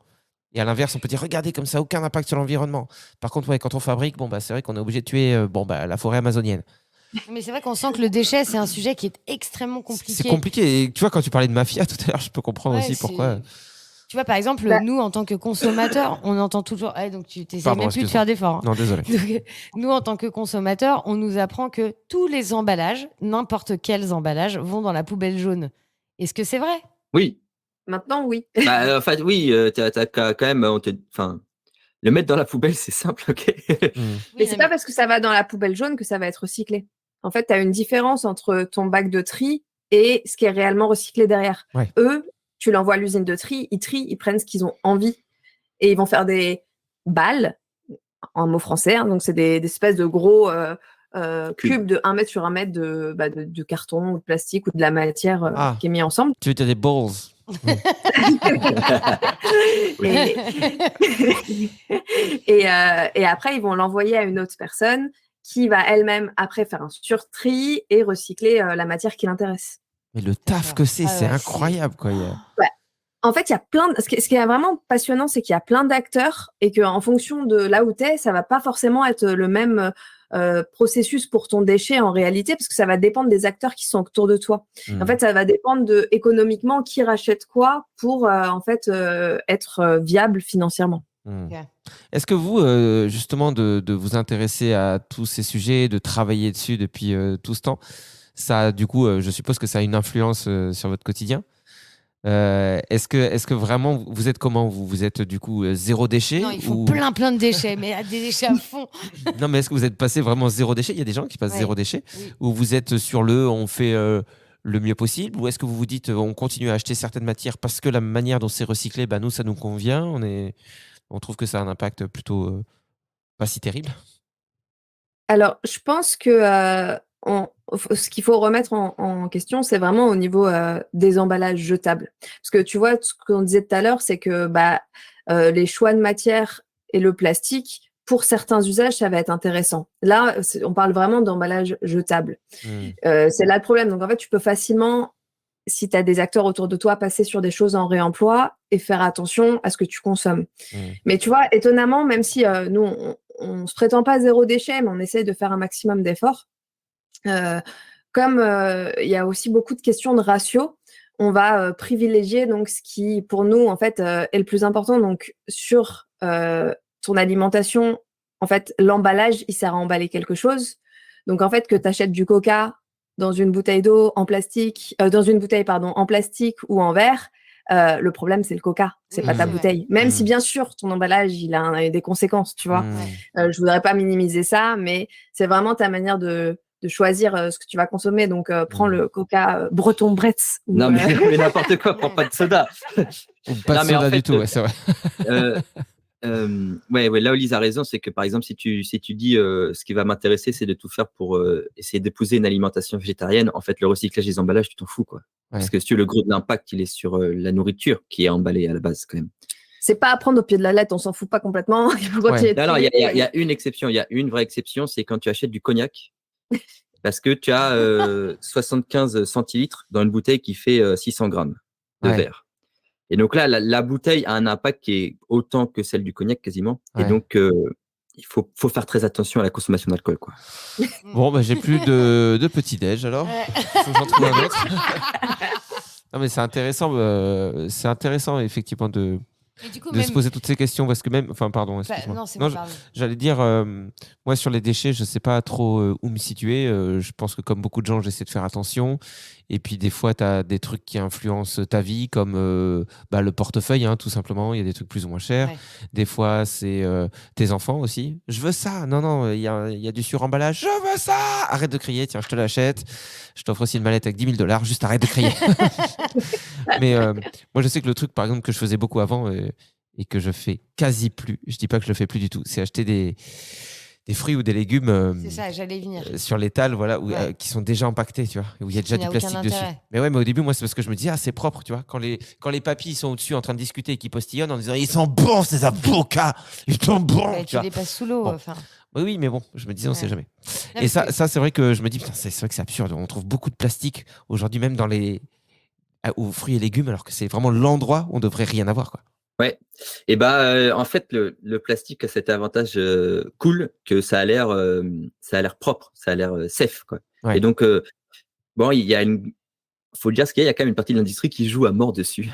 Speaker 3: Et à l'inverse, on peut dire, regardez, comme ça, aucun impact sur l'environnement. Par contre, ouais, quand on fabrique, c'est vrai qu'on est obligé de tuer la forêt amazonienne.
Speaker 2: Mais c'est vrai qu'on sent que le déchet, c'est un sujet qui est extrêmement compliqué.
Speaker 3: C'est compliqué. Et tu vois, quand tu parlais de mafia tout à l'heure, je peux comprendre aussi pourquoi.
Speaker 2: Tu vois, par exemple, nous, en tant que consommateurs, on entend toujours... donc tu n'essaies même plus de faire d'efforts. Hein.
Speaker 3: Non, désolé.
Speaker 2: Donc, nous, en tant que consommateurs, on nous apprend que tous les emballages, n'importe quels emballages, vont dans la poubelle jaune. Est-ce que c'est vrai ?
Speaker 5: Oui.
Speaker 6: Maintenant, oui.
Speaker 5: En fait, oui, t'as quand même... le mettre dans la poubelle, c'est simple, ok.
Speaker 6: Mais c'est pas parce que ça va dans la poubelle jaune que ça va être recyclé. En fait, tu as une différence entre ton bac de tri et ce qui est réellement recyclé derrière.
Speaker 3: Ouais.
Speaker 6: Eux, tu l'envoies à l'usine de tri, ils trient, ils prennent ce qu'ils ont envie et ils vont faire des balles, en mot français, hein, donc c'est des espèces de gros cubes de 1 mètre sur 1 mètre de carton ou de plastique ou de la matière qui est mis ensemble.
Speaker 3: Tu veux dire des balls.
Speaker 6: Et après, ils vont l'envoyer à une autre personne qui va elle-même après faire un surtri et recycler la matière qui l'intéresse.
Speaker 3: Mais le taf que c'est incroyable, quoi.
Speaker 6: Ouais. En fait, il y a plein ce qui est vraiment passionnant, c'est qu'il y a plein d'acteurs et qu'en fonction de là où tu es, ça va pas forcément être le même processus pour ton déchet en réalité, parce que ça va dépendre des acteurs qui sont autour de toi. En fait, ça va dépendre de économiquement qui rachète quoi pour être viable financièrement.
Speaker 2: Okay.
Speaker 3: Est-ce que vous, justement, de vous intéresser à tous ces sujets, de travailler dessus depuis tout ce temps, ça, du coup, je suppose que ça a une influence sur votre quotidien. Est-ce que vraiment vous êtes comment vous êtes du coup zéro déchet?
Speaker 2: Non, il faut plein de déchets, mais des déchets à fond.
Speaker 3: Non, mais est-ce que vous êtes passé vraiment zéro déchet? Il y a des gens qui passent zéro déchet, ou vous êtes sur on fait le mieux possible, ou est-ce que vous vous dites on continue à acheter certaines matières parce que la manière dont c'est recyclé, nous ça nous convient, on trouve que ça a un impact plutôt pas si terrible?
Speaker 6: Alors, je pense que ce qu'il faut remettre en question, c'est vraiment au niveau des emballages jetables. Parce que tu vois, ce qu'on disait tout à l'heure, c'est que les choix de matière et le plastique, pour certains usages, ça va être intéressant. Là, on parle vraiment d'emballage jetable. C'est là le problème. Donc, en fait, tu peux facilement, si tu as des acteurs autour de toi, passer sur des choses en réemploi et faire attention à ce que tu consommes. Mais tu vois, étonnamment, même si nous, on ne se prétend pas zéro déchet, mais on essaie de faire un maximum d'efforts. Comme il y a aussi beaucoup de questions de ratio, on va privilégier donc ce qui, pour nous, en fait, est le plus important. Donc, sur ton alimentation, en fait, l'emballage, il sert à emballer quelque chose. Donc, en fait, que tu achètes du Coca dans une bouteille d'eau en plastique, dans une bouteille, en plastique ou en verre, le problème, c'est le Coca, c'est pas ta bouteille. Même si, bien sûr, ton emballage, il a des conséquences, tu vois. Je voudrais pas minimiser ça, mais c'est vraiment ta manière de choisir ce que tu vas consommer. Donc, prends le Coca Breton Bretz.
Speaker 5: Non, mais n'importe quoi, prends pas de soda.
Speaker 3: Ou pas de soda du tout, c'est vrai.
Speaker 5: Là où Lise a raison, c'est que par exemple, si tu dis ce qui va m'intéresser, c'est de tout faire pour essayer d'épouser une alimentation végétarienne, en fait, le recyclage des emballages, tu t'en fous, quoi. Parce que le gros de l'impact, il est sur la nourriture qui est emballée à la base, quand même.
Speaker 6: c'est pas à prendre au pied de la lettre, on s'en fout pas complètement. Il faut continuer de
Speaker 5: Alors, il
Speaker 6: trier.
Speaker 5: y a une exception, il y a une vraie exception, c'est quand tu achètes du cognac. Parce que tu as 75 centilitres dans une bouteille qui fait 600 grammes de
Speaker 3: Ouais.
Speaker 5: verre. Et donc là, la bouteille a un impact qui est autant que celle du cognac quasiment.
Speaker 3: Ouais.
Speaker 5: Et donc, il faut faire très attention à la consommation d'alcool, quoi.
Speaker 3: Bon, bah, j'ai plus de petit-déj alors.
Speaker 2: Ouais.
Speaker 3: Faut que j'en trouve un autre. Non, mais c'est intéressant effectivement de
Speaker 2: Et du coup,
Speaker 3: se poser toutes ces questions parce que même, enfin, pardon,
Speaker 2: Bah,
Speaker 3: excuse-moi.
Speaker 2: non, c'est
Speaker 3: Non,
Speaker 2: pas grave.
Speaker 3: j'allais dire, moi sur les déchets, je sais pas trop où me situer. Je pense que comme beaucoup de gens, j'essaie de faire attention. Et puis des fois, tu as des trucs qui influencent ta vie, comme le portefeuille, hein, tout simplement. Il y a des trucs plus ou moins chers.
Speaker 2: Ouais.
Speaker 3: Des fois, c'est tes enfants aussi. Je veux ça. Non, il y a du suremballage. Je veux ça. Arrête de crier. Tiens, je te l'achète. Je t'offre aussi une mallette avec $10 000. Juste arrête de crier. Mais moi, je sais que le truc, par exemple, que je faisais beaucoup avant et que je fais quasi plus, je dis pas que je le fais plus du tout, c'est acheter des fruits ou des légumes
Speaker 2: C'est ça, j'allais y venir.
Speaker 3: sur l'étal, voilà,
Speaker 2: Ouais.
Speaker 3: qui sont déjà empaquetés, tu vois, où il y a déjà
Speaker 2: Il n'y
Speaker 3: du
Speaker 2: a aucun
Speaker 3: plastique dessus.
Speaker 2: intérêt.
Speaker 3: Mais ouais, mais au début, moi, c'est parce que je me dis, c'est propre, tu vois. Quand les papis sont au-dessus en train de discuter et qui postillonnent en disant, ils sont bons, ces avocats, ils sont bons.
Speaker 2: Ouais,
Speaker 3: tu
Speaker 2: tu
Speaker 3: vois.
Speaker 2: les passes sous l'eau.
Speaker 3: Bon.
Speaker 2: Enfin.
Speaker 3: Oui, mais bon, je me disais, on sait
Speaker 2: Ouais.
Speaker 3: jamais.
Speaker 2: Non,
Speaker 3: Et ça, c'est vrai que je me dis, putain, c'est vrai que c'est absurde. On trouve beaucoup de plastique aujourd'hui, même aux fruits et légumes, alors que c'est vraiment l'endroit où on devrait rien avoir, quoi.
Speaker 5: Ouais. Et en fait, le plastique a cet avantage cool que ça a l'air propre, ça a l'air safe, quoi.
Speaker 3: Ouais.
Speaker 5: Et donc, faut le dire, il y a quand même une partie de l'industrie qui joue à mort dessus.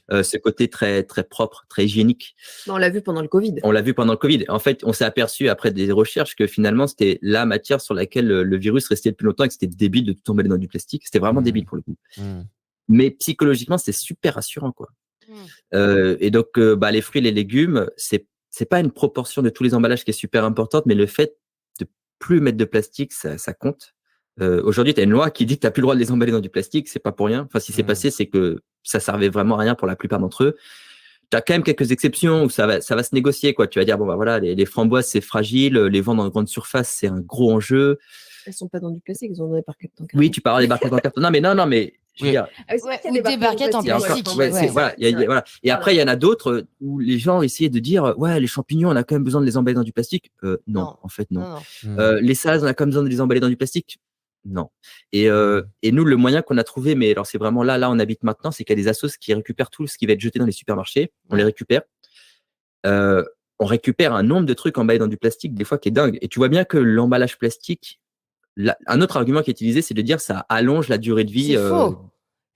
Speaker 5: Ce côté très, très propre, très hygiénique.
Speaker 6: On l'a vu pendant le Covid.
Speaker 5: On l'a vu pendant le Covid. En fait, on s'est aperçu après des recherches que finalement, c'était la matière sur laquelle le virus restait le plus longtemps et que c'était débile de tout emballer dans du plastique. C'était vraiment débile pour le coup. Mais psychologiquement, c'est super rassurant, quoi. Et donc, les fruits et les légumes, c'est pas une proportion de tous les emballages qui est super importante, mais le fait de plus mettre de plastique, ça compte. Aujourd'hui, tu as une loi qui dit que tu n'as plus le droit de les emballer dans du plastique, c'est pas pour rien. Enfin, si c'est passé, c'est que ça servait vraiment à rien pour la plupart d'entre eux. Tu as quand même quelques exceptions où ça va se négocier, quoi. Tu vas dire, bon, bah voilà, les framboises, c'est fragile, les vendre en grande surface, c'est un gros enjeu.
Speaker 6: Elles sont pas dans du plastique, elles sont dans des barquettes en carton.
Speaker 5: Oui, tu parles des barquettes en carton. Non, mais je veux dire,
Speaker 2: Ouais, ou des barquettes en
Speaker 5: il y a encore-
Speaker 2: plastique.
Speaker 5: ouais,
Speaker 2: Ouais.
Speaker 5: voilà, voilà. Et après, il y en a d'autres où les gens essayaient de dire, ouais, les champignons, on a quand même besoin de les emballer dans du plastique. Non,
Speaker 2: Non.
Speaker 5: en fait, non.
Speaker 2: Non.
Speaker 5: Les salades, on a quand même besoin de les emballer dans du plastique. Non. Et nous, le moyen qu'on a trouvé, mais alors c'est vraiment là on habite maintenant, c'est qu'il y a des assos qui récupèrent tout ce qui va être jeté dans les supermarchés. On les récupère. On récupère un nombre de trucs emballés dans du plastique, des fois, qui est dingue. Et tu vois bien que l'emballage plastique, un autre argument qui est utilisé, c'est de dire ça allonge la durée de vie.
Speaker 2: C'est faux.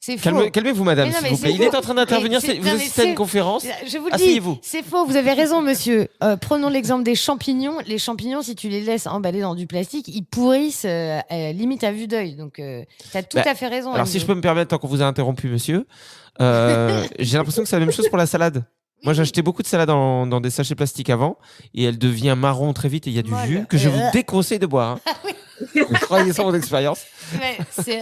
Speaker 2: C'est faux.
Speaker 3: Calmez-vous, madame,
Speaker 2: Mais non,
Speaker 3: s'il
Speaker 2: mais
Speaker 3: vous
Speaker 2: c'est
Speaker 3: plaît. Il est
Speaker 2: faux.
Speaker 3: en train d'intervenir.
Speaker 2: Mais
Speaker 3: Vous
Speaker 2: non, mais
Speaker 3: assistez à une
Speaker 2: c'est-
Speaker 3: conférence.
Speaker 2: Je vous le dis,
Speaker 3: Asseyez-vous.
Speaker 2: c'est faux. Vous avez raison, monsieur. Prenons l'exemple des champignons. Les champignons, si tu les laisses emballer dans du plastique, ils pourrissent limite à vue d'œil. Donc, tu as tout
Speaker 3: Bah,
Speaker 2: à fait raison.
Speaker 3: Alors, si
Speaker 2: Enzo.
Speaker 3: je peux me permettre, tant qu'on vous a interrompu, monsieur, j'ai l'impression que c'est la même chose pour la salade. Moi, j'ai acheté beaucoup de salade dans des sachets plastiques avant et elle devient marron très vite et il y a du
Speaker 2: Molle.
Speaker 3: jus que je vous déconseille de boire. Hein. Croyez ça, mon expérience.
Speaker 2: Ouais, c'est-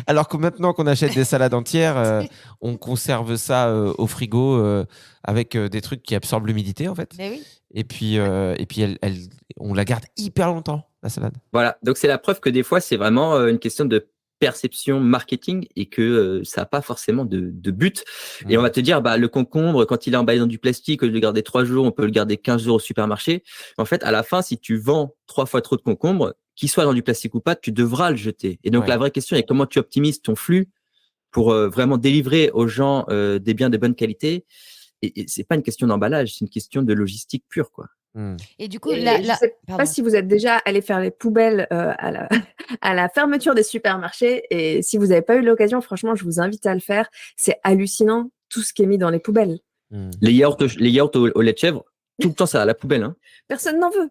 Speaker 3: Alors que maintenant qu'on achète des salades entières, on conserve ça au frigo avec des trucs qui absorbent l'humidité, en fait.
Speaker 2: Mais oui.
Speaker 3: Et puis on la garde hyper longtemps, la salade.
Speaker 5: Voilà. Donc, c'est la preuve que des fois, c'est vraiment une question de perception marketing et que ça n'a pas forcément de but. Et on va te dire, le concombre, quand il est emballé dans du plastique, au lieu de le garder 3 jours, on peut le garder 15 jours au supermarché. En fait, à la fin, si tu vends 3 fois trop de concombre, qu'il soit dans du plastique ou pas, tu devras le jeter. Et donc,
Speaker 3: Ouais.
Speaker 5: la vraie question est comment tu optimises ton flux pour vraiment délivrer aux gens des biens de bonne qualité. Et c'est pas une question d'emballage, c'est une question de logistique pure, quoi.
Speaker 2: Et du coup,
Speaker 6: Et
Speaker 2: là,
Speaker 6: je ne sais
Speaker 2: pardon.
Speaker 6: pas si vous êtes déjà allé faire les poubelles à la fermeture des supermarchés. Et si vous n'avez pas eu l'occasion, franchement, je vous invite à le faire. C'est hallucinant tout ce qui est mis dans les poubelles.
Speaker 5: Les yaourts au lait de chèvre, tout le temps, ça à la poubelle. Hein.
Speaker 6: Personne n'en veut.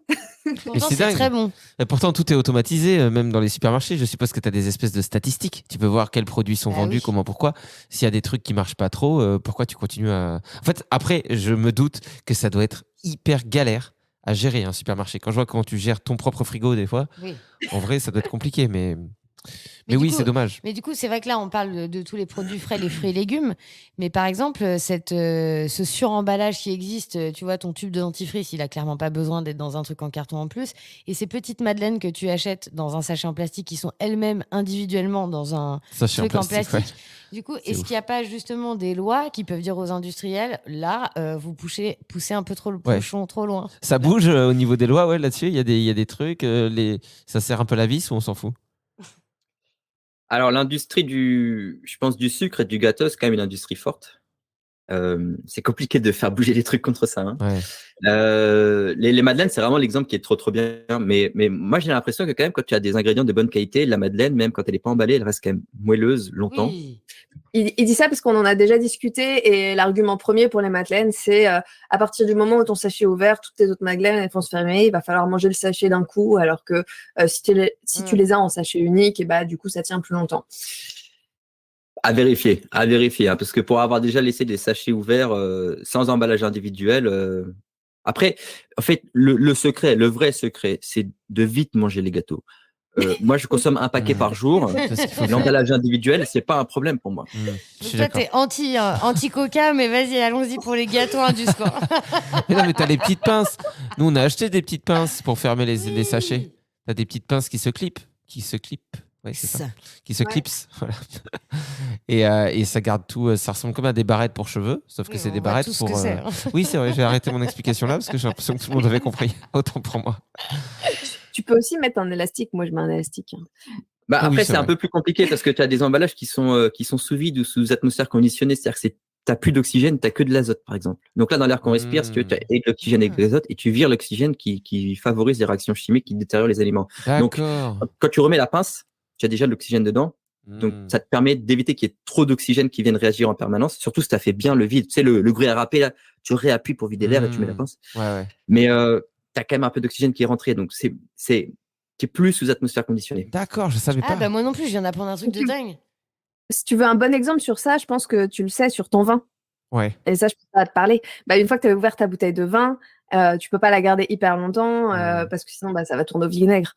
Speaker 2: Pourtant,
Speaker 3: c'est
Speaker 2: c'est
Speaker 3: dingue.
Speaker 2: très bon.
Speaker 3: Et pourtant, tout est automatisé, même dans les supermarchés. Je suppose que tu as des espèces de statistiques. Tu peux voir quels produits sont vendus,
Speaker 2: oui.
Speaker 3: comment, pourquoi. S'il y a des trucs qui marchent pas trop, pourquoi tu continues à... En fait, après, je me doute que ça doit être hyper galère à gérer un supermarché. Quand je vois comment tu gères ton propre frigo des fois,
Speaker 2: Oui.
Speaker 3: en vrai, ça doit être compliqué. Mais Mais
Speaker 2: du
Speaker 3: oui,
Speaker 2: coup,
Speaker 3: c'est dommage.
Speaker 2: Mais du coup, c'est vrai que là, on parle de tous les produits frais, les fruits et légumes. Mais par exemple, ce suremballage qui existe, tu vois, ton tube de dentifrice, il a clairement pas besoin d'être dans un truc en carton en plus. Et ces petites madeleines que tu achètes dans un sachet en plastique qui sont elles-mêmes individuellement dans un
Speaker 3: Sachet en
Speaker 2: truc en
Speaker 3: plastique, ouais.
Speaker 2: plastique. Du coup,
Speaker 3: C'est
Speaker 2: est-ce
Speaker 3: ouf.
Speaker 2: qu'il n'y a pas justement des lois qui peuvent dire aux industriels, là, vous poussez un peu trop le
Speaker 3: Ouais.
Speaker 2: pochon trop loin?
Speaker 3: Ça bouge au niveau des lois, ouais, là-dessus. Il y a des trucs. Ça sert un peu la vis ou on s'en fout?
Speaker 5: Alors, l'industrie je pense, du sucre et du gâteau, c'est quand même une industrie forte. C'est compliqué de faire bouger les trucs contre ça, hein.
Speaker 3: Ouais.
Speaker 5: Les madeleines, c'est vraiment l'exemple qui est trop bien. Mais moi, j'ai l'impression que quand même, quand tu as des ingrédients de bonne qualité, la madeleine, même quand elle n'est pas emballée, elle reste quand même moelleuse longtemps.
Speaker 2: Oui.
Speaker 6: Il dit ça parce qu'on en a déjà discuté et l'argument premier pour les madeleines, c'est à partir du moment où ton sachet est ouvert, toutes tes autres madeleines elles vont se fermer, il va falloir manger le sachet d'un coup, alors que si tu les as en sachet unique, et bah, du coup ça tient plus longtemps.
Speaker 5: À vérifier, hein, parce que pour avoir déjà laissé des sachets ouverts sans emballage individuel, après, en fait, le secret, le vrai secret, c'est de vite manger les gâteaux. Moi, je consomme un paquet par jour.
Speaker 3: C'est ce qu'il faut faire.
Speaker 5: L'emballage individuel, c'est pas un problème pour moi.
Speaker 3: Je
Speaker 2: Donc
Speaker 3: suis
Speaker 2: toi,
Speaker 3: d'accord.
Speaker 2: t'es anti-coca, mais vas-y, allons-y pour les gâteaux Indus, quoi.
Speaker 3: Mais non, mais t'as les petites pinces. Nous, on a acheté des petites pinces pour fermer les sachets. T'as des petites pinces qui se clippent. Ouais, c'est ça. Qui se
Speaker 6: Ouais.
Speaker 3: clipsent. Voilà. Et ça garde tout. Ça ressemble comme à des barrettes pour cheveux, sauf que
Speaker 2: Oui,
Speaker 3: c'est
Speaker 2: on
Speaker 3: des
Speaker 2: voit
Speaker 3: barrettes
Speaker 2: tout ce
Speaker 3: pour.
Speaker 2: que c'est, hein.
Speaker 3: Oui, c'est vrai. J'ai arrêté mon explication là parce que j'ai l'impression que tout le monde avait compris. Autant pour moi.
Speaker 6: Tu peux aussi mettre un élastique. Moi, je mets un élastique.
Speaker 5: Bah,
Speaker 3: Ah oui,
Speaker 5: après,
Speaker 3: c'est
Speaker 5: c'est un
Speaker 3: vrai.
Speaker 5: peu plus compliqué parce que tu as des emballages qui sont sous vide ou sous atmosphère conditionnée. C'est-à-dire que t'as plus d'oxygène, t'as que de l'azote, par exemple. Donc là, dans l'air qu'on respire, si tu veux, tu as de l'oxygène et de l'azote et tu vires l'oxygène qui favorise les réactions chimiques qui détériorent les aliments. Donc,
Speaker 3: D'accord.
Speaker 5: quand tu remets la pince, tu as déjà de l'oxygène dedans. Donc, ça te permet d'éviter qu'il y ait trop d'oxygène qui vienne réagir en permanence. Surtout si tu as fait bien le vide. Tu sais, le gruyère à râper, là, tu réappuies pour vider l'air et tu mets la pince.
Speaker 3: Ouais.
Speaker 5: Mais tu as quand même un peu d'oxygène qui est rentré. Donc, qui est plus sous atmosphère conditionnée.
Speaker 3: D'accord, je savais
Speaker 2: Ah,
Speaker 3: pas.
Speaker 2: bah moi non plus, je viens d'apprendre un truc de dingue.
Speaker 6: Si tu veux un bon exemple sur ça, je pense que tu le sais sur ton vin.
Speaker 3: Ouais.
Speaker 6: Et ça, je peux pas te parler. Bah, une fois que tu as ouvert ta bouteille de vin, tu peux pas la garder hyper longtemps parce que sinon, bah, ça va tourner au vinaigre.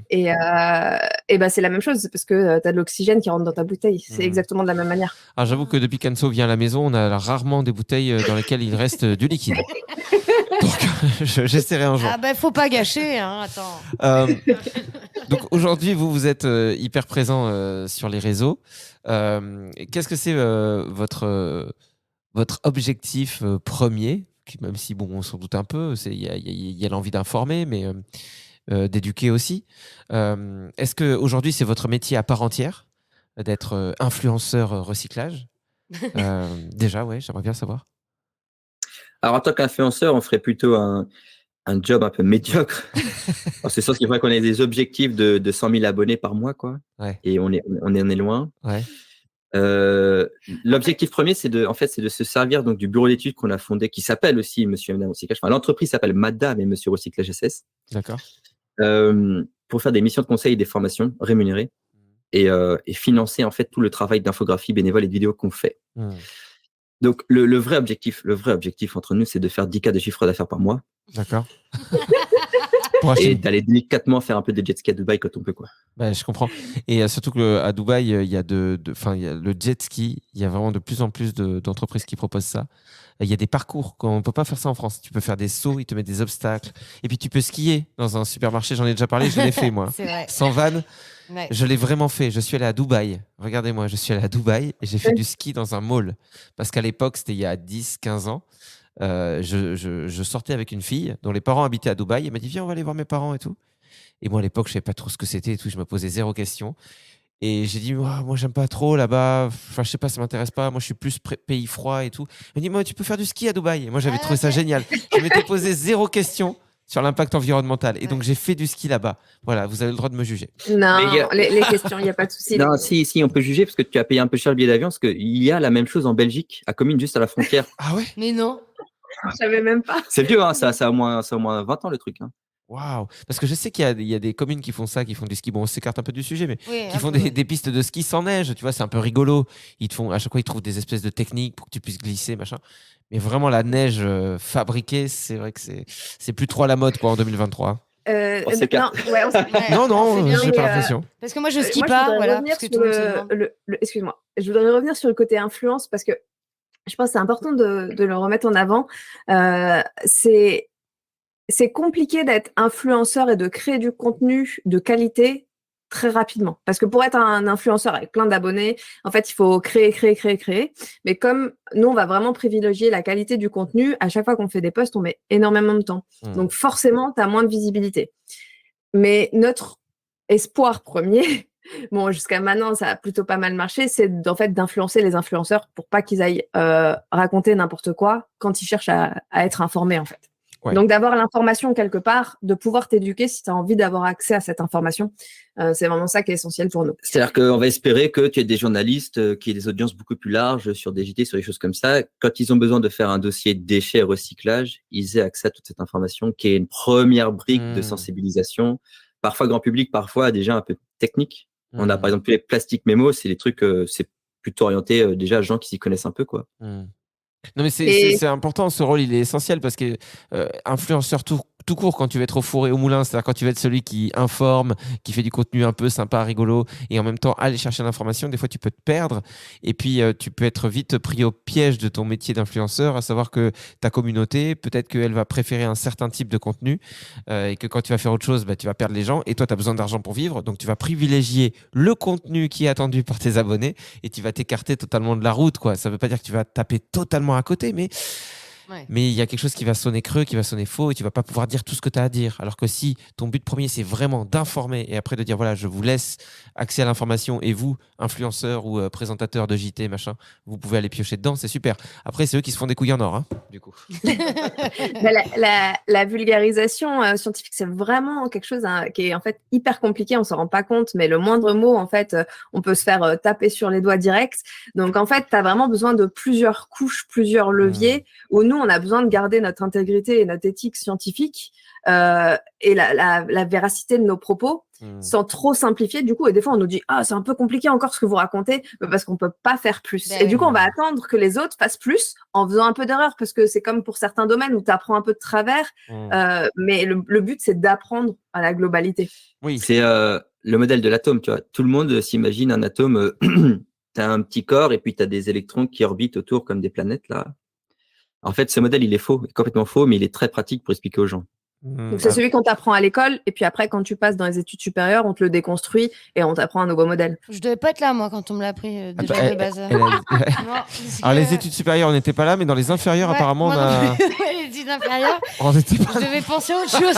Speaker 6: Et bah, c'est la même chose, c'est parce que tu as de l'oxygène qui rentre dans ta bouteille. C'est exactement de la même manière.
Speaker 3: Alors j'avoue que depuis qu'Anso vient à la maison, on a rarement des bouteilles dans lesquelles il reste du liquide. Donc j'essaierai un jour.
Speaker 2: Ah, bah faut pas gâcher, hein, attends.
Speaker 3: Donc aujourd'hui, vous êtes hyper présent sur les réseaux. Qu'est-ce que c'est votre objectif premier, même si bon, on s'en doute un peu, il y a l'envie d'informer, mais d'éduquer aussi. Est-ce que aujourd'hui c'est votre métier à part entière d'être influenceur recyclage? Déjà, ouais, j'aimerais bien savoir.
Speaker 5: Alors, en tant qu'influenceur, on ferait plutôt un job un peu médiocre. C'est sûr qu'il faudrait qu'on ait des objectifs de 100 000 abonnés par mois, quoi.
Speaker 3: Ouais.
Speaker 5: Et on est loin.
Speaker 3: Ouais.
Speaker 5: L'objectif premier, c'est de se servir donc du bureau d'études qu'on a fondé, qui s'appelle aussi Monsieur et Madame Recyclage. Enfin, l'entreprise s'appelle Madame et Monsieur Recyclage SS.
Speaker 3: D'accord.
Speaker 5: Pour faire des missions de conseil et des formations rémunérées et financer en fait tout le travail d'infographie bénévole et de vidéo qu'on fait. Donc le vrai objectif entre nous, c'est de faire 10K de chiffre d'affaires par mois.
Speaker 3: D'accord.
Speaker 5: Et d'aller délicatement faire un peu de jet ski à Dubaï quand on peut, quoi.
Speaker 3: Bah, je comprends. Et surtout qu'à Dubaï, il y a il y a le jet ski. Il y a vraiment de plus en plus d'entreprises qui proposent ça. Il y a des parcours. On ne peut pas faire ça en France. Tu peux faire des sauts, ils te mettent des obstacles. Et puis tu peux skier dans un supermarché. J'en ai déjà parlé, je l'ai fait moi.
Speaker 2: C'est vrai.
Speaker 3: Sans vanne.
Speaker 2: Ouais.
Speaker 3: Je l'ai vraiment fait. Je suis allé à Dubaï. Regardez-moi, je suis allé à Dubaï et j'ai fait du ski dans un mall. Parce qu'à l'époque, c'était il y a 10-15 ans. Je sortais avec une fille dont les parents habitaient à Dubaï. Elle m'a dit viens, on va aller voir mes parents et tout. Et moi à l'époque je savais pas trop ce que c'était et tout, je me posais zéro question. Et j'ai dit moi j'aime pas trop là-bas, enfin je sais pas, ça m'intéresse pas, moi je suis plus pays froid et tout. Elle m'a dit moi tu peux faire du ski à Dubaï. Et moi j'avais trouvé ça génial. Je m'étais posé zéro question sur l'impact environnemental et donc j'ai fait du ski là-bas. Voilà, vous avez le droit de me juger.
Speaker 6: Non, les questions, il n'y a pas de souci.
Speaker 5: Non, si, on peut juger parce que tu as payé un peu cher le billet d'avion parce qu'il y a la même chose en Belgique, à Comines, juste à la frontière.
Speaker 3: Ah ouais?
Speaker 2: Mais non.
Speaker 6: Je savais même pas.
Speaker 5: C'est vieux, hein, ça a au moins 20 ans le truc. Hein.
Speaker 3: Waouh! Parce que je sais qu'il y a des communes qui font ça, qui font du ski. Bon, on s'écarte un peu du sujet, mais
Speaker 2: Oui,
Speaker 3: qui font des pistes de ski sans neige. Tu vois, c'est un peu rigolo. À chaque fois, ils trouvent des espèces de techniques pour que tu puisses glisser, machin. Mais vraiment, la neige fabriquée, c'est vrai que c'est plus trop à la mode, quoi, en 2023.
Speaker 5: On s'écarte.
Speaker 6: Non, ouais, on s'écarte.
Speaker 2: Ouais,
Speaker 3: Non,
Speaker 2: on fait
Speaker 3: non,
Speaker 2: bien,
Speaker 3: j'ai
Speaker 6: mais,
Speaker 3: pas l'impression.
Speaker 2: Parce que moi, je
Speaker 6: moi,
Speaker 2: skie
Speaker 6: je
Speaker 2: pas,
Speaker 6: voudrais
Speaker 2: voilà,
Speaker 6: revenir
Speaker 2: parce que
Speaker 6: sur
Speaker 2: tout le monde se demande.
Speaker 6: excuse-moi. Je voudrais revenir sur le côté influence parce que je pense que c'est important de le remettre en avant. C'est compliqué d'être influenceur et de créer du contenu de qualité très rapidement. Parce que pour être un influenceur avec plein d'abonnés, en fait, il faut créer. Mais comme nous, on va vraiment privilégier la qualité du contenu, à chaque fois qu'on fait des posts, on met énormément de temps. Donc forcément, tu as moins de visibilité. Mais notre espoir premier, bon, jusqu'à maintenant, ça a plutôt pas mal marché, c'est en fait d'influencer les influenceurs pour pas qu'ils aillent raconter n'importe quoi quand ils cherchent à être informés, en fait.
Speaker 3: Ouais.
Speaker 6: Donc, d'avoir l'information quelque part, de pouvoir t'éduquer si tu as envie d'avoir accès à cette information, c'est vraiment ça qui est essentiel pour nous.
Speaker 5: C'est-à-dire qu'on va espérer que tu aies des journalistes qui aient des audiences beaucoup plus larges sur des JT, sur des choses comme ça. Quand ils ont besoin de faire un dossier déchets et recyclage, ils aient accès à toute cette information qui est une première brique de sensibilisation, parfois grand public, parfois déjà un peu technique. On a par exemple tous les plastiques mémos, c'est des trucs, c'est plutôt orienté déjà à gens qui s'y connaissent un peu, quoi.
Speaker 3: Non, mais c'est important, ce rôle, il est essentiel parce que influenceur tout court, quand tu vas être au four et au moulin, c'est-à-dire quand tu vas être celui qui informe, qui fait du contenu un peu sympa, rigolo, et en même temps aller chercher l'information, des fois tu peux te perdre, et puis tu peux être vite pris au piège de ton métier d'influenceur, à savoir que ta communauté, peut-être qu'elle va préférer un certain type de contenu, et que quand tu vas faire autre chose, bah, tu vas perdre les gens, et toi tu as besoin d'argent pour vivre, donc tu vas privilégier le contenu qui est attendu par tes abonnés, et tu vas t'écarter totalement de la route, quoi. Ça veut pas dire que tu vas taper totalement à côté, mais il y a quelque chose qui va sonner creux, qui va sonner faux, et tu vas pas pouvoir dire tout ce que tu as à dire. Alors que si ton but premier, c'est vraiment d'informer, et après de dire, voilà, je vous laisse accès à l'information, et vous, influenceurs ou présentateurs de JT, machin, vous pouvez aller piocher dedans, c'est super. Après, c'est eux qui se font des couilles en or, hein, du coup.
Speaker 6: La vulgarisation scientifique, c'est vraiment quelque chose qui est en fait hyper compliqué, on s'en rend pas compte, mais le moindre mot, en fait, on peut se faire taper sur les doigts direct. Donc, en fait, tu as vraiment besoin de plusieurs couches, plusieurs leviers, où nous, on a besoin de garder notre intégrité et notre éthique scientifique et la véracité de nos propos sans trop simplifier, du coup. Et des fois, on nous dit « Ah, c'est un peu compliqué encore ce que vous racontez », parce qu'on peut pas faire plus. Et du coup, on va attendre que les autres fassent plus en faisant un peu d'erreur, parce que c'est comme pour certains domaines où tu apprends un peu de travers, mais le but, c'est d'apprendre à la globalité.
Speaker 5: Oui. C'est le modèle de l'atome, tu vois. Tout le monde s'imagine un atome, tu as un petit corps et puis tu as des électrons qui orbitent autour comme des planètes, là. En fait, ce modèle, il est faux, complètement faux, mais il est très pratique pour expliquer aux gens.
Speaker 6: Donc, c'est celui qu'on t'apprend à l'école, et puis après, quand tu passes dans les études supérieures, on te le déconstruit et on t'apprend un nouveau modèle.
Speaker 2: Je devais pas être là, moi, quand on me l'a appris déjà de base.
Speaker 3: Alors, les études supérieures, on n'était pas là, mais dans les inférieures, apparemment, on a.
Speaker 2: Les études inférieures,
Speaker 3: on n'était pas
Speaker 2: je devais penser à autre chose.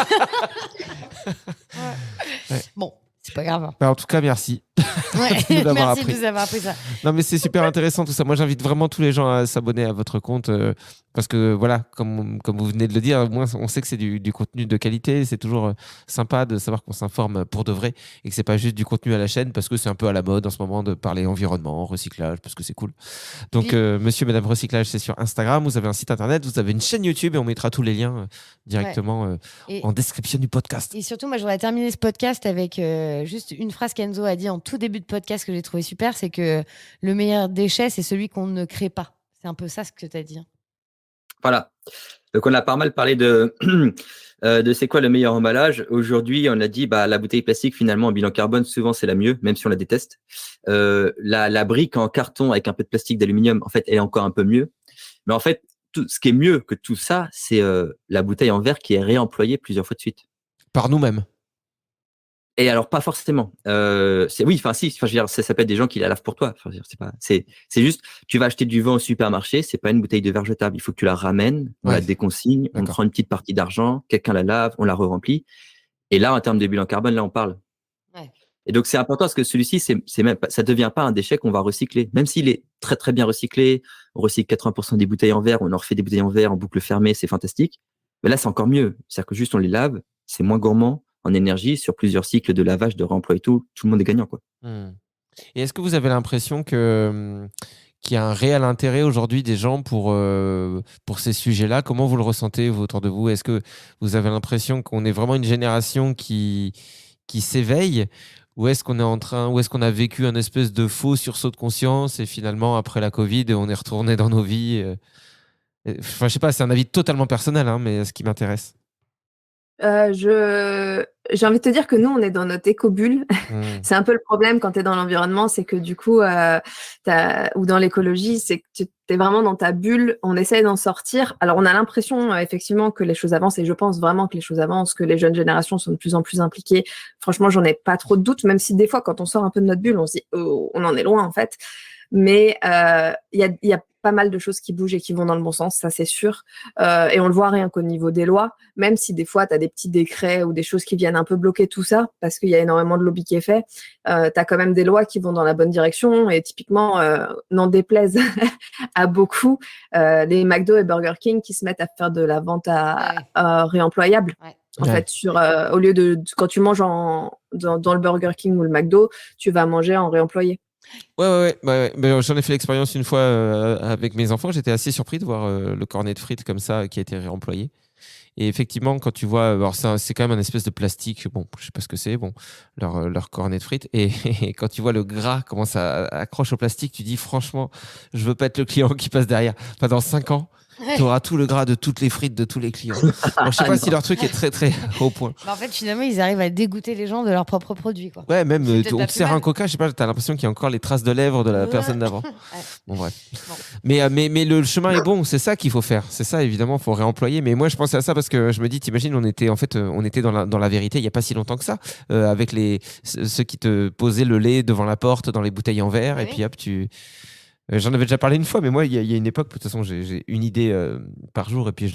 Speaker 2: Bon, c'est pas grave.
Speaker 3: Bah, en tout cas, merci.
Speaker 2: Merci de nous avoir appris ça.
Speaker 3: Non, mais c'est super intéressant tout ça. Moi, j'invite vraiment tous les gens à s'abonner à votre compte parce que, voilà, comme vous venez de le dire, moi, on sait que c'est du contenu de qualité. C'est toujours sympa de savoir qu'on s'informe pour de vrai et que c'est pas juste du contenu à la chaîne parce que c'est un peu à la mode en ce moment de parler environnement, recyclage, parce que c'est cool. Donc, monsieur, madame Recyclage, c'est sur Instagram. Vous avez un site internet, vous avez une chaîne YouTube et on mettra tous les liens directement en description du podcast.
Speaker 2: Et surtout, moi, je voudrais terminer ce podcast avec juste une phrase qu'Enzo a dit en tout début de podcast que j'ai trouvé super, c'est que le meilleur déchet, c'est celui qu'on ne crée pas. C'est un peu ça ce que tu as dit.
Speaker 5: Voilà. Donc, on a pas mal parlé de c'est quoi le meilleur emballage. Aujourd'hui, on a dit la bouteille plastique, finalement, en bilan carbone, souvent, c'est la mieux, même si on la déteste. La brique en carton avec un peu de plastique d'aluminium, en fait, elle est encore un peu mieux. Mais en fait, tout ce qui est mieux que tout ça, c'est la bouteille en verre qui est réemployée plusieurs fois de suite.
Speaker 3: Par nous-mêmes.
Speaker 5: Et alors, pas forcément. Si. Enfin, je veux dire, ça peut être des gens qui la lavent pour toi. Enfin, c'est juste, tu vas acheter du vin au supermarché, c'est pas une bouteille de verre jetable. Il faut que tu la ramènes, on la déconsigne, on prend une petite partie d'argent, quelqu'un la lave, on la re-remplit. Et là, en termes de bilan carbone, là, on parle. Ouais. Et donc, c'est important parce que celui-ci, ça devient pas un déchet qu'on va recycler. Même s'il est très, très bien recyclé, on recycle 80% des bouteilles en verre, on en refait des bouteilles en verre en boucle fermée, c'est fantastique. Mais là, c'est encore mieux. C'est-à-dire que juste, on les lave, c'est moins gourmand en énergie sur plusieurs cycles de lavage, de réemploi et tout le monde est gagnant, quoi.
Speaker 3: Et est-ce que vous avez l'impression qu'il y a un réel intérêt aujourd'hui des gens pour ces sujets-là? Comment vous le ressentez vous, autour de vous? Est-ce que vous avez l'impression qu'on est vraiment une génération qui s'éveille, ou est-ce qu'on a vécu un espèce de faux sursaut de conscience et finalement après la Covid on est retourné dans nos vies? Enfin, je sais pas, c'est un avis totalement personnel, hein, mais ce qui m'intéresse.
Speaker 6: J'ai envie de te dire que nous, on est dans notre éco-bulle. C'est un peu le problème quand tu es dans l'environnement, c'est que du coup, ou dans l'écologie, c'est que tu es vraiment dans ta bulle, on essaye d'en sortir. Alors, on a l'impression effectivement que les choses avancent, et je pense vraiment que les choses avancent, que les jeunes générations sont de plus en plus impliquées. Franchement, j'en ai pas trop de doutes, même si des fois, quand on sort un peu de notre bulle, on se dit, oh, on en est loin en fait. Mais il y a pas mal de choses qui bougent et qui vont dans le bon sens, ça c'est sûr. Et on le voit rien qu'au niveau des lois, même si des fois tu as des petits décrets ou des choses qui viennent un peu bloquer tout ça, parce qu'il y a énormément de lobby qui est fait, tu as quand même des lois qui vont dans la bonne direction. Et typiquement, n'en déplaise à beaucoup, les McDo et Burger King qui se mettent à faire de la vente à réemployable.
Speaker 2: Ouais.
Speaker 6: En fait, au lieu de quand tu manges dans le Burger King ou le McDo, tu vas manger en réemployé.
Speaker 3: Ouais. Mais j'en ai fait l'expérience une fois avec mes enfants. J'étais assez surpris de voir le cornet de frites comme ça qui a été réemployé. Et effectivement, quand tu vois, alors c'est quand même un espèce de plastique, bon, je sais pas ce que c'est, bon, leur cornet de frites. Et quand tu vois le gras, comment ça accroche au plastique, tu dis franchement, je veux pas être le client qui passe derrière. Enfin, dans 5 ans, tu auras tout le gras de toutes les frites de tous les clients. Bon, je sais pas si leur truc est très très au point.
Speaker 2: En fait, finalement, ils arrivent à dégoûter les gens de leurs propres produits, quoi.
Speaker 3: Ouais, même
Speaker 2: C'est peut-être
Speaker 3: on
Speaker 2: pas
Speaker 3: te
Speaker 2: plus
Speaker 3: sert
Speaker 2: mal.
Speaker 3: un coca, je sais pas, t'as l'impression qu'il y a encore les traces de lèvres de la personne d'avant.
Speaker 2: Ouais.
Speaker 3: Bon, bref.
Speaker 2: Bon.
Speaker 3: Mais le chemin est bon, c'est ça qu'il faut faire. C'est ça, évidemment, il faut réemployer. Mais moi, je pensais à ça parce que je me dis, t'imagines, on était dans la vérité il n'y a pas si longtemps que ça, avec ceux qui te posaient le lait devant la porte dans les bouteilles en verre.
Speaker 2: Ah
Speaker 3: Et
Speaker 2: oui.
Speaker 3: puis hop, j'en avais déjà parlé une fois, mais moi, il y a une époque, de toute façon, j'ai une idée par jour, et puis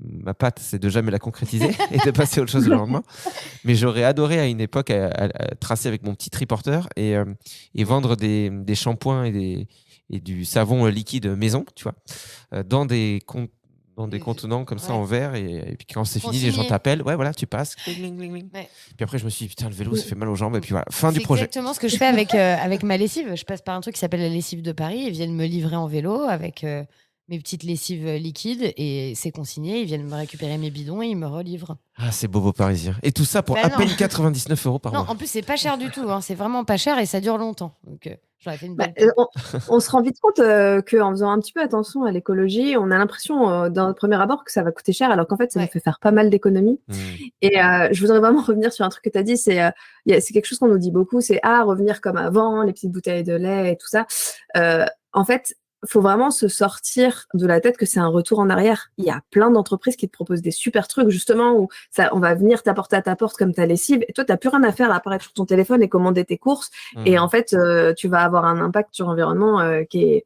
Speaker 3: ma patte, c'est de jamais la concrétiser et de passer à autre chose le lendemain. Mais j'aurais adoré à une époque à tracer avec mon petit triporteur et vendre des shampoings et du savon liquide maison, tu vois, dans des contenants comme ça
Speaker 2: Ouais.
Speaker 3: en verre, et puis quand c'est fini, les gens
Speaker 2: Consigné.
Speaker 3: t'appellent, ouais, voilà, tu passes. Cling, cling, cling, cling.
Speaker 2: Ouais.
Speaker 3: Puis après, je me suis dit, putain, le vélo, ça fait mal aux jambes, et puis voilà, fin du
Speaker 2: C'est
Speaker 3: projet.
Speaker 2: exactement ce que je fais avec ma lessive. Je passe par un truc qui s'appelle la lessive de Paris. Ils viennent me livrer en vélo avec mes petites lessives liquides et c'est consigné. Ils viennent me récupérer mes bidons et ils me relivrent.
Speaker 3: Ah, c'est bobo parisien. Et tout ça pour
Speaker 2: Bah
Speaker 3: à
Speaker 2: non.
Speaker 3: peine 99 € par
Speaker 2: Non,
Speaker 3: mois.
Speaker 2: en plus, c'est pas cher du tout. Hein. C'est vraiment pas cher et ça dure longtemps. Donc, j'aurais fait une
Speaker 6: Bah,
Speaker 2: belle pub.
Speaker 6: on se rend vite compte qu'en faisant un petit peu attention à l'écologie, on a l'impression d'un le premier abord que ça va coûter cher, alors qu'en fait, ça
Speaker 2: Ouais.
Speaker 6: nous fait faire pas mal d'économies. Et je voudrais vraiment revenir sur un truc que tu as dit, c'est quelque chose qu'on nous dit beaucoup, c'est revenir comme avant, les petites bouteilles de lait et tout ça. En fait, faut vraiment se sortir de la tête que c'est un retour en arrière. Il y a plein d'entreprises qui te proposent des super trucs, justement, où on va venir t'apporter à ta porte comme ta lessive, et toi, tu n'as plus rien à faire à apparaître sur ton téléphone et commander tes courses. Et en fait, tu vas avoir un impact sur l'environnement qui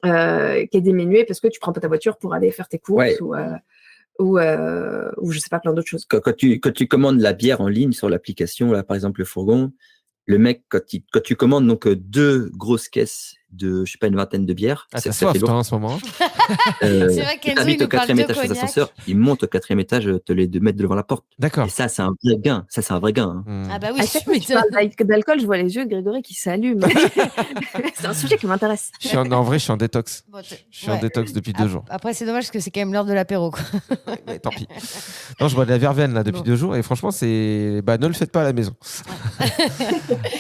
Speaker 6: est diminué parce que tu prends pas ta voiture pour aller faire tes courses ou je sais pas, plein d'autres choses.
Speaker 5: Quand tu commandes la bière en ligne sur l'application, là, par exemple le fourgon, le mec, quand tu commandes donc 2 grosses caisses de, je sais pas, une vingtaine de bières,
Speaker 3: Ah,
Speaker 5: ça
Speaker 3: t'as
Speaker 5: fait
Speaker 3: soif,
Speaker 5: lourd.
Speaker 3: toi, en ce moment.
Speaker 2: C'est vrai
Speaker 5: Tu
Speaker 2: qu'Enzo, il
Speaker 5: t'invites au
Speaker 2: nous parle
Speaker 5: 4e
Speaker 2: de
Speaker 5: étage des
Speaker 2: cognac.
Speaker 5: ascenseurs, ils montent au 4e étage, te les mettent devant la porte.
Speaker 3: D'accord.
Speaker 5: Et ça, c'est un vrai gain. Ça, c'est un vrai gain.
Speaker 2: Ah bah oui,
Speaker 6: À chaque
Speaker 2: tu
Speaker 6: fois que tu
Speaker 2: m'étonnes.
Speaker 6: parles d'alcool, je vois les yeux de Grégory qui s'allument. C'est un sujet qui m'intéresse.
Speaker 3: En vrai, je suis en détox.
Speaker 2: Bon,
Speaker 3: Je suis en détox depuis 2 jours.
Speaker 2: Après, c'est dommage parce que c'est quand même l'heure de l'apéro, quoi.
Speaker 3: Mais tant pis. Non, je bois de la verveine là depuis
Speaker 2: Bon.
Speaker 3: 2 jours, et franchement, ne le faites pas à la maison.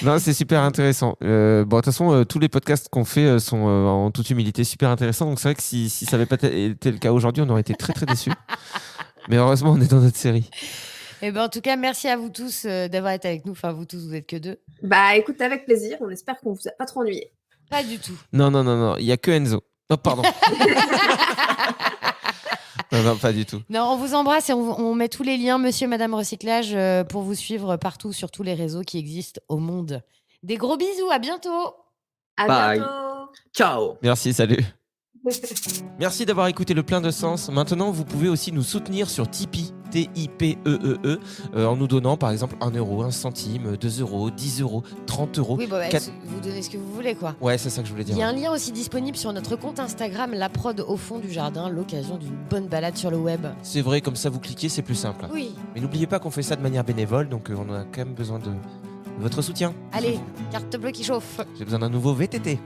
Speaker 3: Non, c'est super intéressant. De toute façon, tous les podcasts qu'on fait sont en toute humilité super intéressants. Donc c'est vrai que si ça n'avait pas été le cas aujourd'hui, on aurait été très très déçus. Mais heureusement, on est dans notre série.
Speaker 2: Et ben, en tout cas, merci à vous tous d'avoir été avec nous. Enfin, vous tous, vous êtes que 2.
Speaker 6: Bah écoute, avec plaisir. On espère qu'on vous a pas trop ennuyé.
Speaker 2: Pas du tout.
Speaker 3: Non, il n'y a que Enzo. Oh, pardon. Non, pas du tout.
Speaker 2: Non, on vous embrasse et on met tous les liens, monsieur et madame Recyclage, pour vous suivre partout sur tous les réseaux qui existent au monde. Des gros bisous, à bientôt.
Speaker 6: À
Speaker 5: Bye.
Speaker 6: bientôt.
Speaker 5: Ciao.
Speaker 3: Merci, salut. Merci d'avoir écouté Le Plein de Sens. Maintenant, vous pouvez aussi nous soutenir sur Tipeee, T-I-P-E-E-E, en nous donnant par exemple 1 euro, 1 centime, 2 euros, 10 euros, 30 euros.
Speaker 2: Oui, bah,
Speaker 3: 4...
Speaker 2: vous donnez ce que vous voulez, quoi.
Speaker 3: Ouais, c'est ça que je voulais dire.
Speaker 2: Il y a un lien aussi disponible sur notre compte Instagram, La Prod au fond du jardin, l'occasion d'une bonne balade sur le web.
Speaker 3: C'est vrai, comme ça vous cliquez, c'est plus simple.
Speaker 2: Oui.
Speaker 3: Mais n'oubliez pas qu'on fait ça de manière bénévole, donc on a quand même besoin de votre soutien.
Speaker 2: Allez, carte bleue qui chauffe.
Speaker 3: J'ai besoin d'un nouveau VTT.